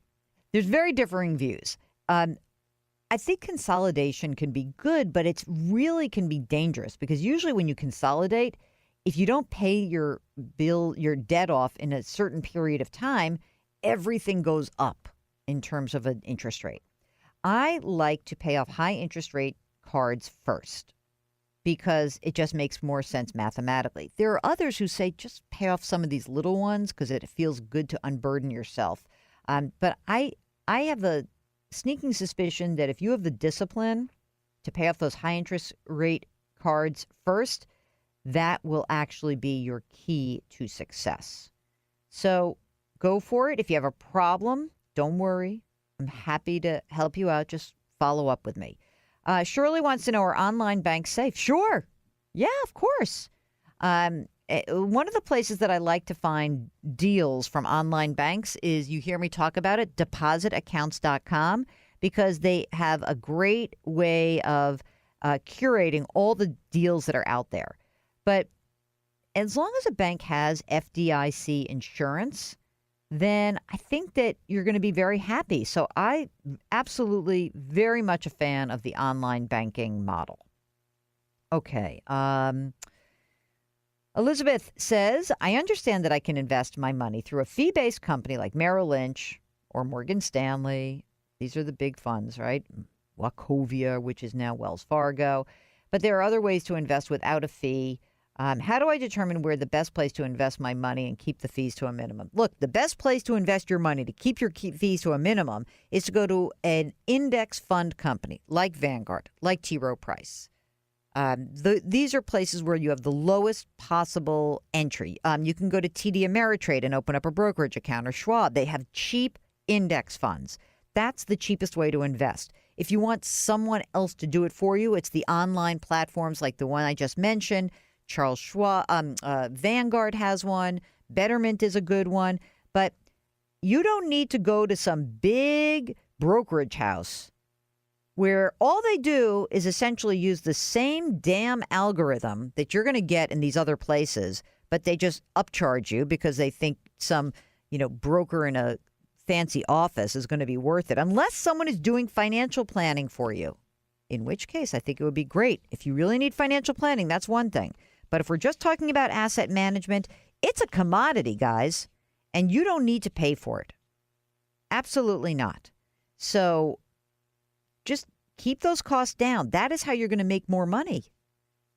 there's very differing views. I think consolidation can be good, but it's really can be dangerous because usually when you consolidate, if you don't pay your debt off in a certain period of time, everything goes up in terms of an interest rate. I like to pay off high interest rate cards first because it just makes more sense mathematically. There are others who say just pay off some of these little ones because it feels good to unburden yourself. But I have a sneaking suspicion that if you have the discipline to pay off those high interest rate cards first, that will actually be your key to success. So go for it. If you have a problem, don't worry. I'm happy to help you out. Just follow up with me. Shirley wants to know, are online banks safe? Sure. Yeah, of course. One of the places that I like to find deals from online banks is, you hear me talk about it, depositaccounts.com, because they have a great way of curating all the deals that are out there. But as long as a bank has FDIC insurance, then I think that you're going to be very happy. So I absolutely very much a fan of the online banking model. Okay. Elizabeth says, I understand that I can invest my money through a fee-based company like Merrill Lynch or Morgan Stanley. These are the big funds, right? Wachovia, which is now Wells Fargo. But there are other ways to invest without a fee. How do I determine where the best place to invest my money and keep the fees to a minimum? Look, the best place to invest your money to keep your fees to a minimum is to go to an index fund company like Vanguard, like T. Rowe Price. These are places where you have the lowest possible entry. You can go to TD Ameritrade and open up a brokerage account, or Schwab. They have cheap index funds. That's the cheapest way to invest. If you want someone else to do it for you, it's the online platforms like the one I just mentioned. Charles Schwab, Vanguard has one. Betterment is a good one. But you don't need to go to some big brokerage house where all they do is essentially use the same damn algorithm that you're going to get in these other places, but they just upcharge you because they think some, broker in a fancy office is going to be worth it, unless someone is doing financial planning for you, in which case I think it would be great. If you really need financial planning, that's one thing. But if we're just talking about asset management, it's a commodity, guys, and you don't need to pay for it. Absolutely not. So just keep those costs down. That is how you're going to make more money.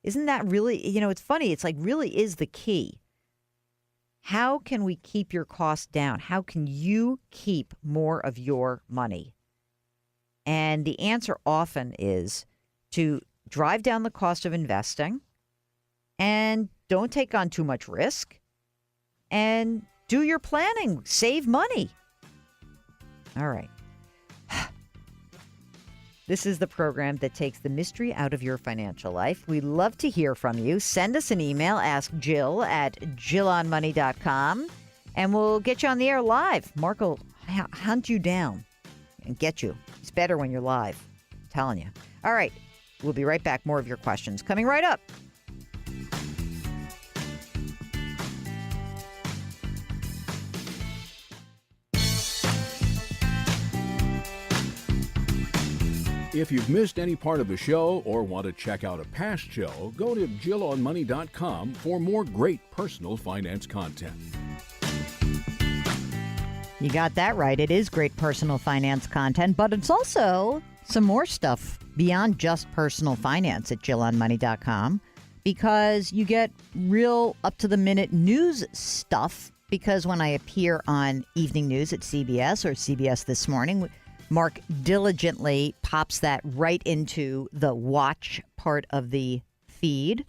Isn't that really, it's funny. It's like really is the key. How can we keep your costs down? How can you keep more of your money? And the answer often is to drive down the cost of investing and don't take on too much risk and do your planning. Save money. All right. This is the program that takes the mystery out of your financial life. We love to hear from you. Send us an email, ask Jill at jillonmoney.com, and we'll get you on the air live. Mark will hunt you down and get you. It's better when you're live. I'm telling you. All right. We'll be right back. More of your questions coming right up. If you've missed any part of the show or want to check out a past show, go to jillonmoney.com for more great personal finance content. You got that right. It is great personal finance content, but it's also some more stuff beyond just personal finance at jillonmoney.com, because you get real up-to-the-minute news stuff. Because when I appear on evening news at CBS or CBS This Morning, Mark diligently pops that right into the watch part of the feed.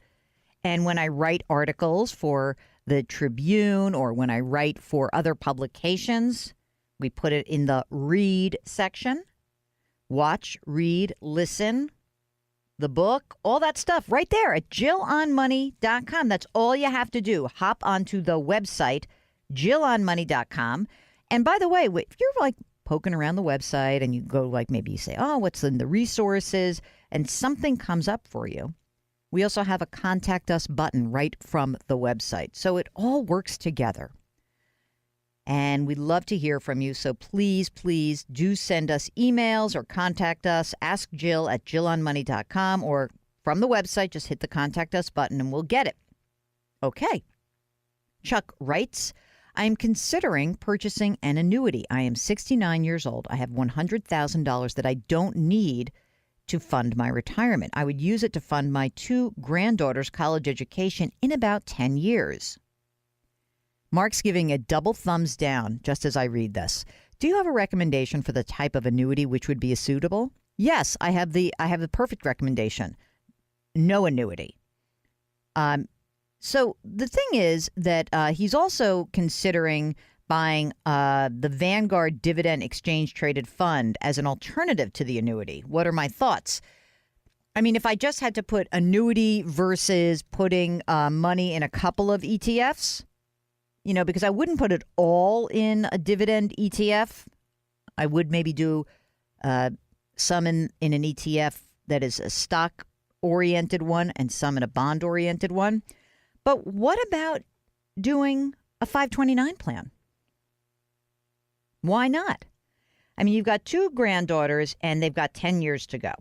And when I write articles for the Tribune or when I write for other publications, We put it in the read section. Watch, read, listen, the book, all that stuff right there at JillOnMoney.com. That's all you have to do. Hop onto the website, JillOnMoney.com. And by the way, if you're like poking around the website and you go like maybe you say, oh, what's in the resources, and something comes up for you, we also have a contact us button right from the website. So it all works together. And we'd love to hear from you. So please, please do send us emails or contact us. Ask Jill at JillOnMoney.com or from the website. Just hit the contact us button and we'll get it. Okay. Chuck writes, I am considering purchasing an annuity. I am 69 years old. I have $100,000 that I don't need to fund my retirement. I would use it to fund my 2 granddaughters' college education in about 10 years. Mark's giving a double thumbs down just as I read this. Do you have a recommendation for the type of annuity which would be suitable? Yes, I have the perfect recommendation. No annuity. So the thing is that he's also considering buying the Vanguard Dividend Exchange Traded Fund as an alternative to the annuity. What are my thoughts? I mean, if I just had to put annuity versus putting money in a couple of ETFs, because I wouldn't put it all in a dividend ETF. I would maybe do some in an ETF that is a stock-oriented one and some in a bond-oriented one. But what about doing a 529 plan? Why not? I mean, you've got 2 granddaughters and they've got 10 years to go.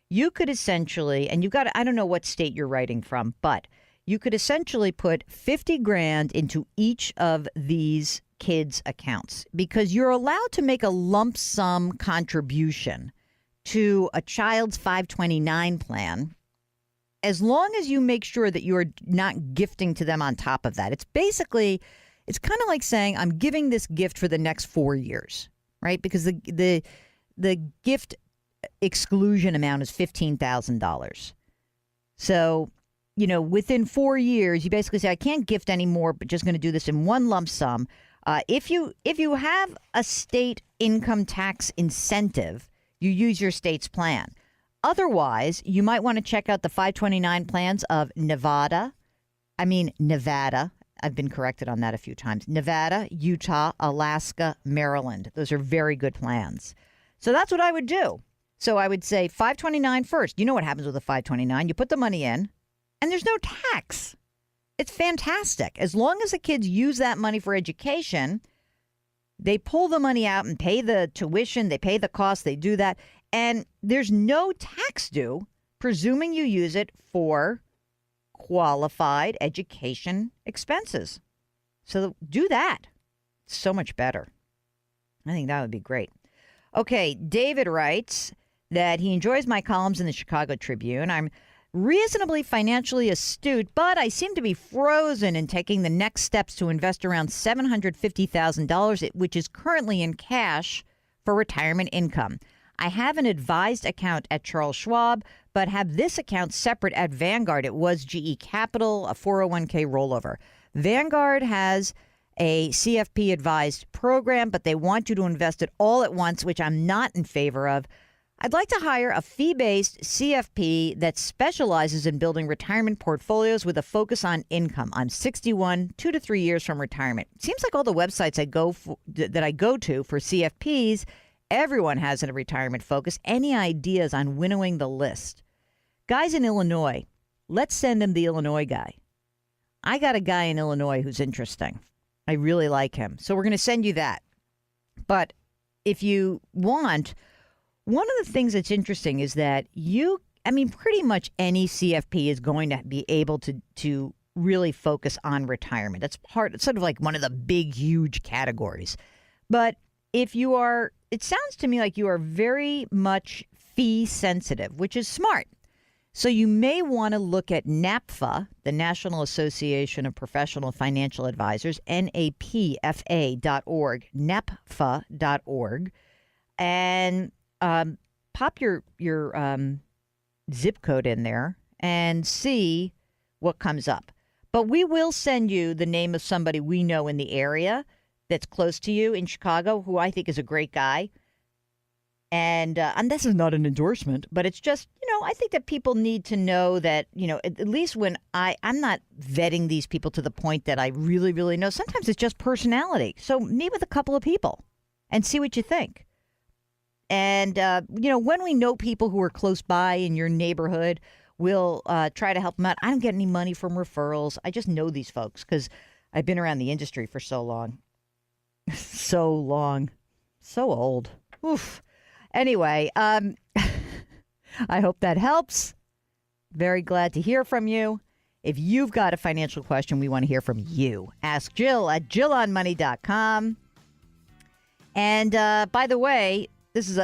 You could essentially, and you've got, I don't know what state you're writing from, but you could essentially put 50 grand into each of these kids' accounts because you're allowed to make a lump sum contribution to a child's 529 plan as long as you make sure that you're not gifting to them on top of that. It's basically, it's kind of like saying I'm giving this gift for the next 4 years, right? Because the gift exclusion amount is $15,000. So, within 4 years, you basically say, I can't gift anymore, but just going to do this in one lump sum. If you have a state income tax incentive, you use your state's plan. Otherwise, you might want to check out the 529 plans of Nevada. I've been corrected on that a few times. Nevada, Utah, Alaska, Maryland. Those are very good plans. So that's what I would do. So I would say 529 first. You know what happens with a 529. You put the money in. And there's no tax. It's fantastic. As long as the kids use that money for education, they pull the money out and pay the tuition, they pay the cost, they do that. And there's no tax due, presuming you use it for qualified education expenses. So do that. It's so much better. I think that would be great. Okay, David writes that he enjoys my columns in the Chicago Tribune. I'm reasonably financially astute, but I seem to be frozen in taking the next steps to invest around $750,000, which is currently in cash for retirement income. I have an advised account at Charles Schwab, but have this account separate at Vanguard. It was GE Capital, a 401k rollover. Vanguard has a CFP advised program, but they want you to invest it all at once, which I'm not in favor of. I'd like to hire a fee-based CFP that specializes in building retirement portfolios with a focus on income. I'm 61, 2 to 3 years from retirement. It seems like all the websites that I go to for CFPs, everyone has a retirement focus. Any ideas on winnowing the list? Guys in Illinois, let's send him the Illinois guy. I got a guy in Illinois who's interesting. I really like him. So we're going to send you that. But if you want, one of the things that's interesting is that pretty much any CFP is going to be able to really focus on retirement. That's it's sort of like one of the big, huge categories. But if you are, it sounds to me like you are very much fee sensitive, which is smart. So you may want to look at NAPFA, the National Association of Professional Financial Advisors, NAPFA.org, NAPFA.org, and pop your zip code in there and see what comes up. But we will send you the name of somebody we know in the area that's close to you in Chicago, who I think is a great guy. And this is not an endorsement, but it's just, I think that people need to know that, at least when I'm not vetting these people to the point that I really, really know. Sometimes it's just personality. So meet with a couple of people and see what you think. And, when we know people who are close by in your neighborhood, we'll try to help them out. I don't get any money from referrals. I just know these folks because I've been around the industry for so long. So long. So old. Oof. Anyway, I hope that helps. Very glad to hear from you. If you've got a financial question, we want to hear from you. Ask Jill at JillOnMoney.com. And by the way, this is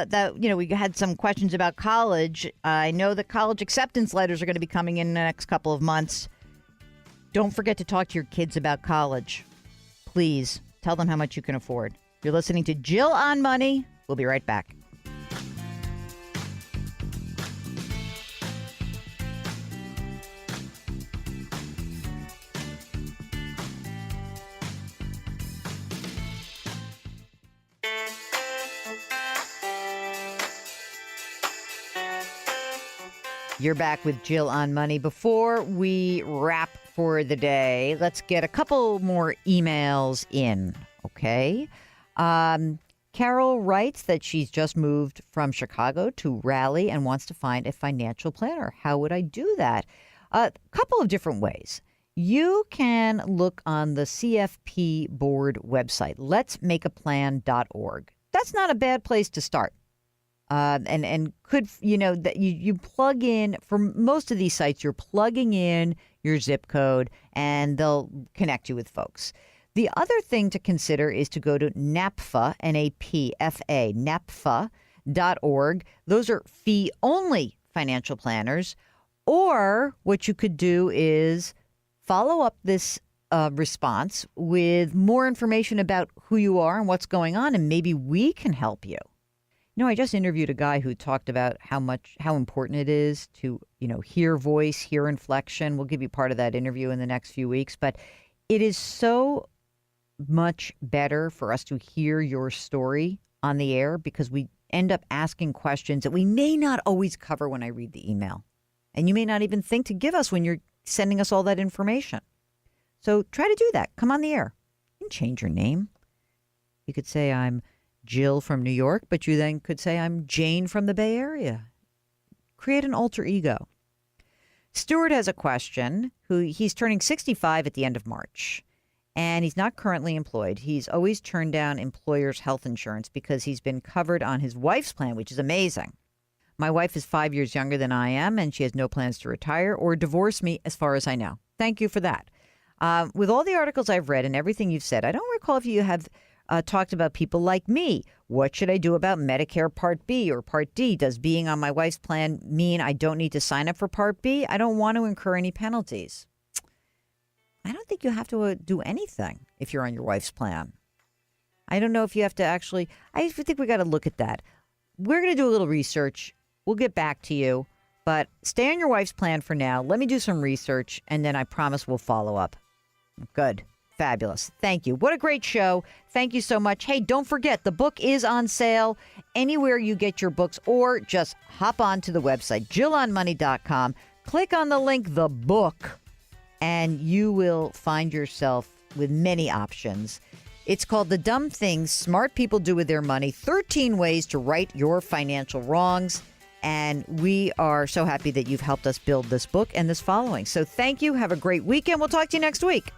we had some questions about college. I know that college acceptance letters are going to be coming in the next couple of months. Don't forget to talk to your kids about college. Please tell them how much you can afford. You're listening to Jill on Money. We'll be right back. You're back with Jill on Money. Before we wrap for the day, let's get a couple more emails in, okay? Carol writes that she's just moved from Chicago to Raleigh and wants to find a financial planner. How would I do that? A couple of different ways. You can look on the CFP board website, letsmakeaplan.org. That's not a bad place to start. And could, that you plug in, for most of these sites, you're plugging in your zip code and they'll connect you with folks. The other thing to consider is to go to NAPFA, N-A-P-F-A, NAPFA.org. Those are fee-only financial planners. Or what you could do is follow up this response with more information about who you are and what's going on, and maybe we can help you. I just interviewed a guy who talked about how important it is to, hear voice, hear inflection. We'll give you part of that interview in the next few weeks. But it is so much better for us to hear your story on the air because we end up asking questions that we may not always cover when I read the email. And you may not even think to give us when you're sending us all that information. So try to do that. Come on the air. You can change your name. You could say I'm Jill from New York, but you then could say I'm Jane from the Bay Area. Create an alter ego. Stuart has a question. He's turning 65 at the end of March, and he's not currently employed. He's always turned down employers' health insurance because he's been covered on his wife's plan, which is amazing. My wife is 5 years younger than I am, and she has no plans to retire or divorce me as far as I know. Thank you for that. With all the articles I've read and everything you've said, I don't recall if you have talked about people like me. What should I do about Medicare Part B or Part D? Does being on my wife's plan mean I don't need to sign up for Part B? I don't want to incur any penalties. I don't think you have to do anything if you're on your wife's plan. I don't know if you have to actually. I think we got to look at that. We're going to do a little research. We'll get back to you. But stay on your wife's plan for now. Let me do some research, and then I promise we'll follow up. Good. Fabulous. Thank you. What a great show. Thank you so much. Hey, don't forget, the book is on sale anywhere you get your books, or just hop on to the website, JillOnMoney.com. Click on the link, the book, and you will find yourself with many options. It's called The Dumb Things Smart People Do With Their Money, 13 Ways to Right Your Financial Wrongs. And we are so happy that you've helped us build this book and this following. So thank you. Have a great weekend. We'll talk to you next week.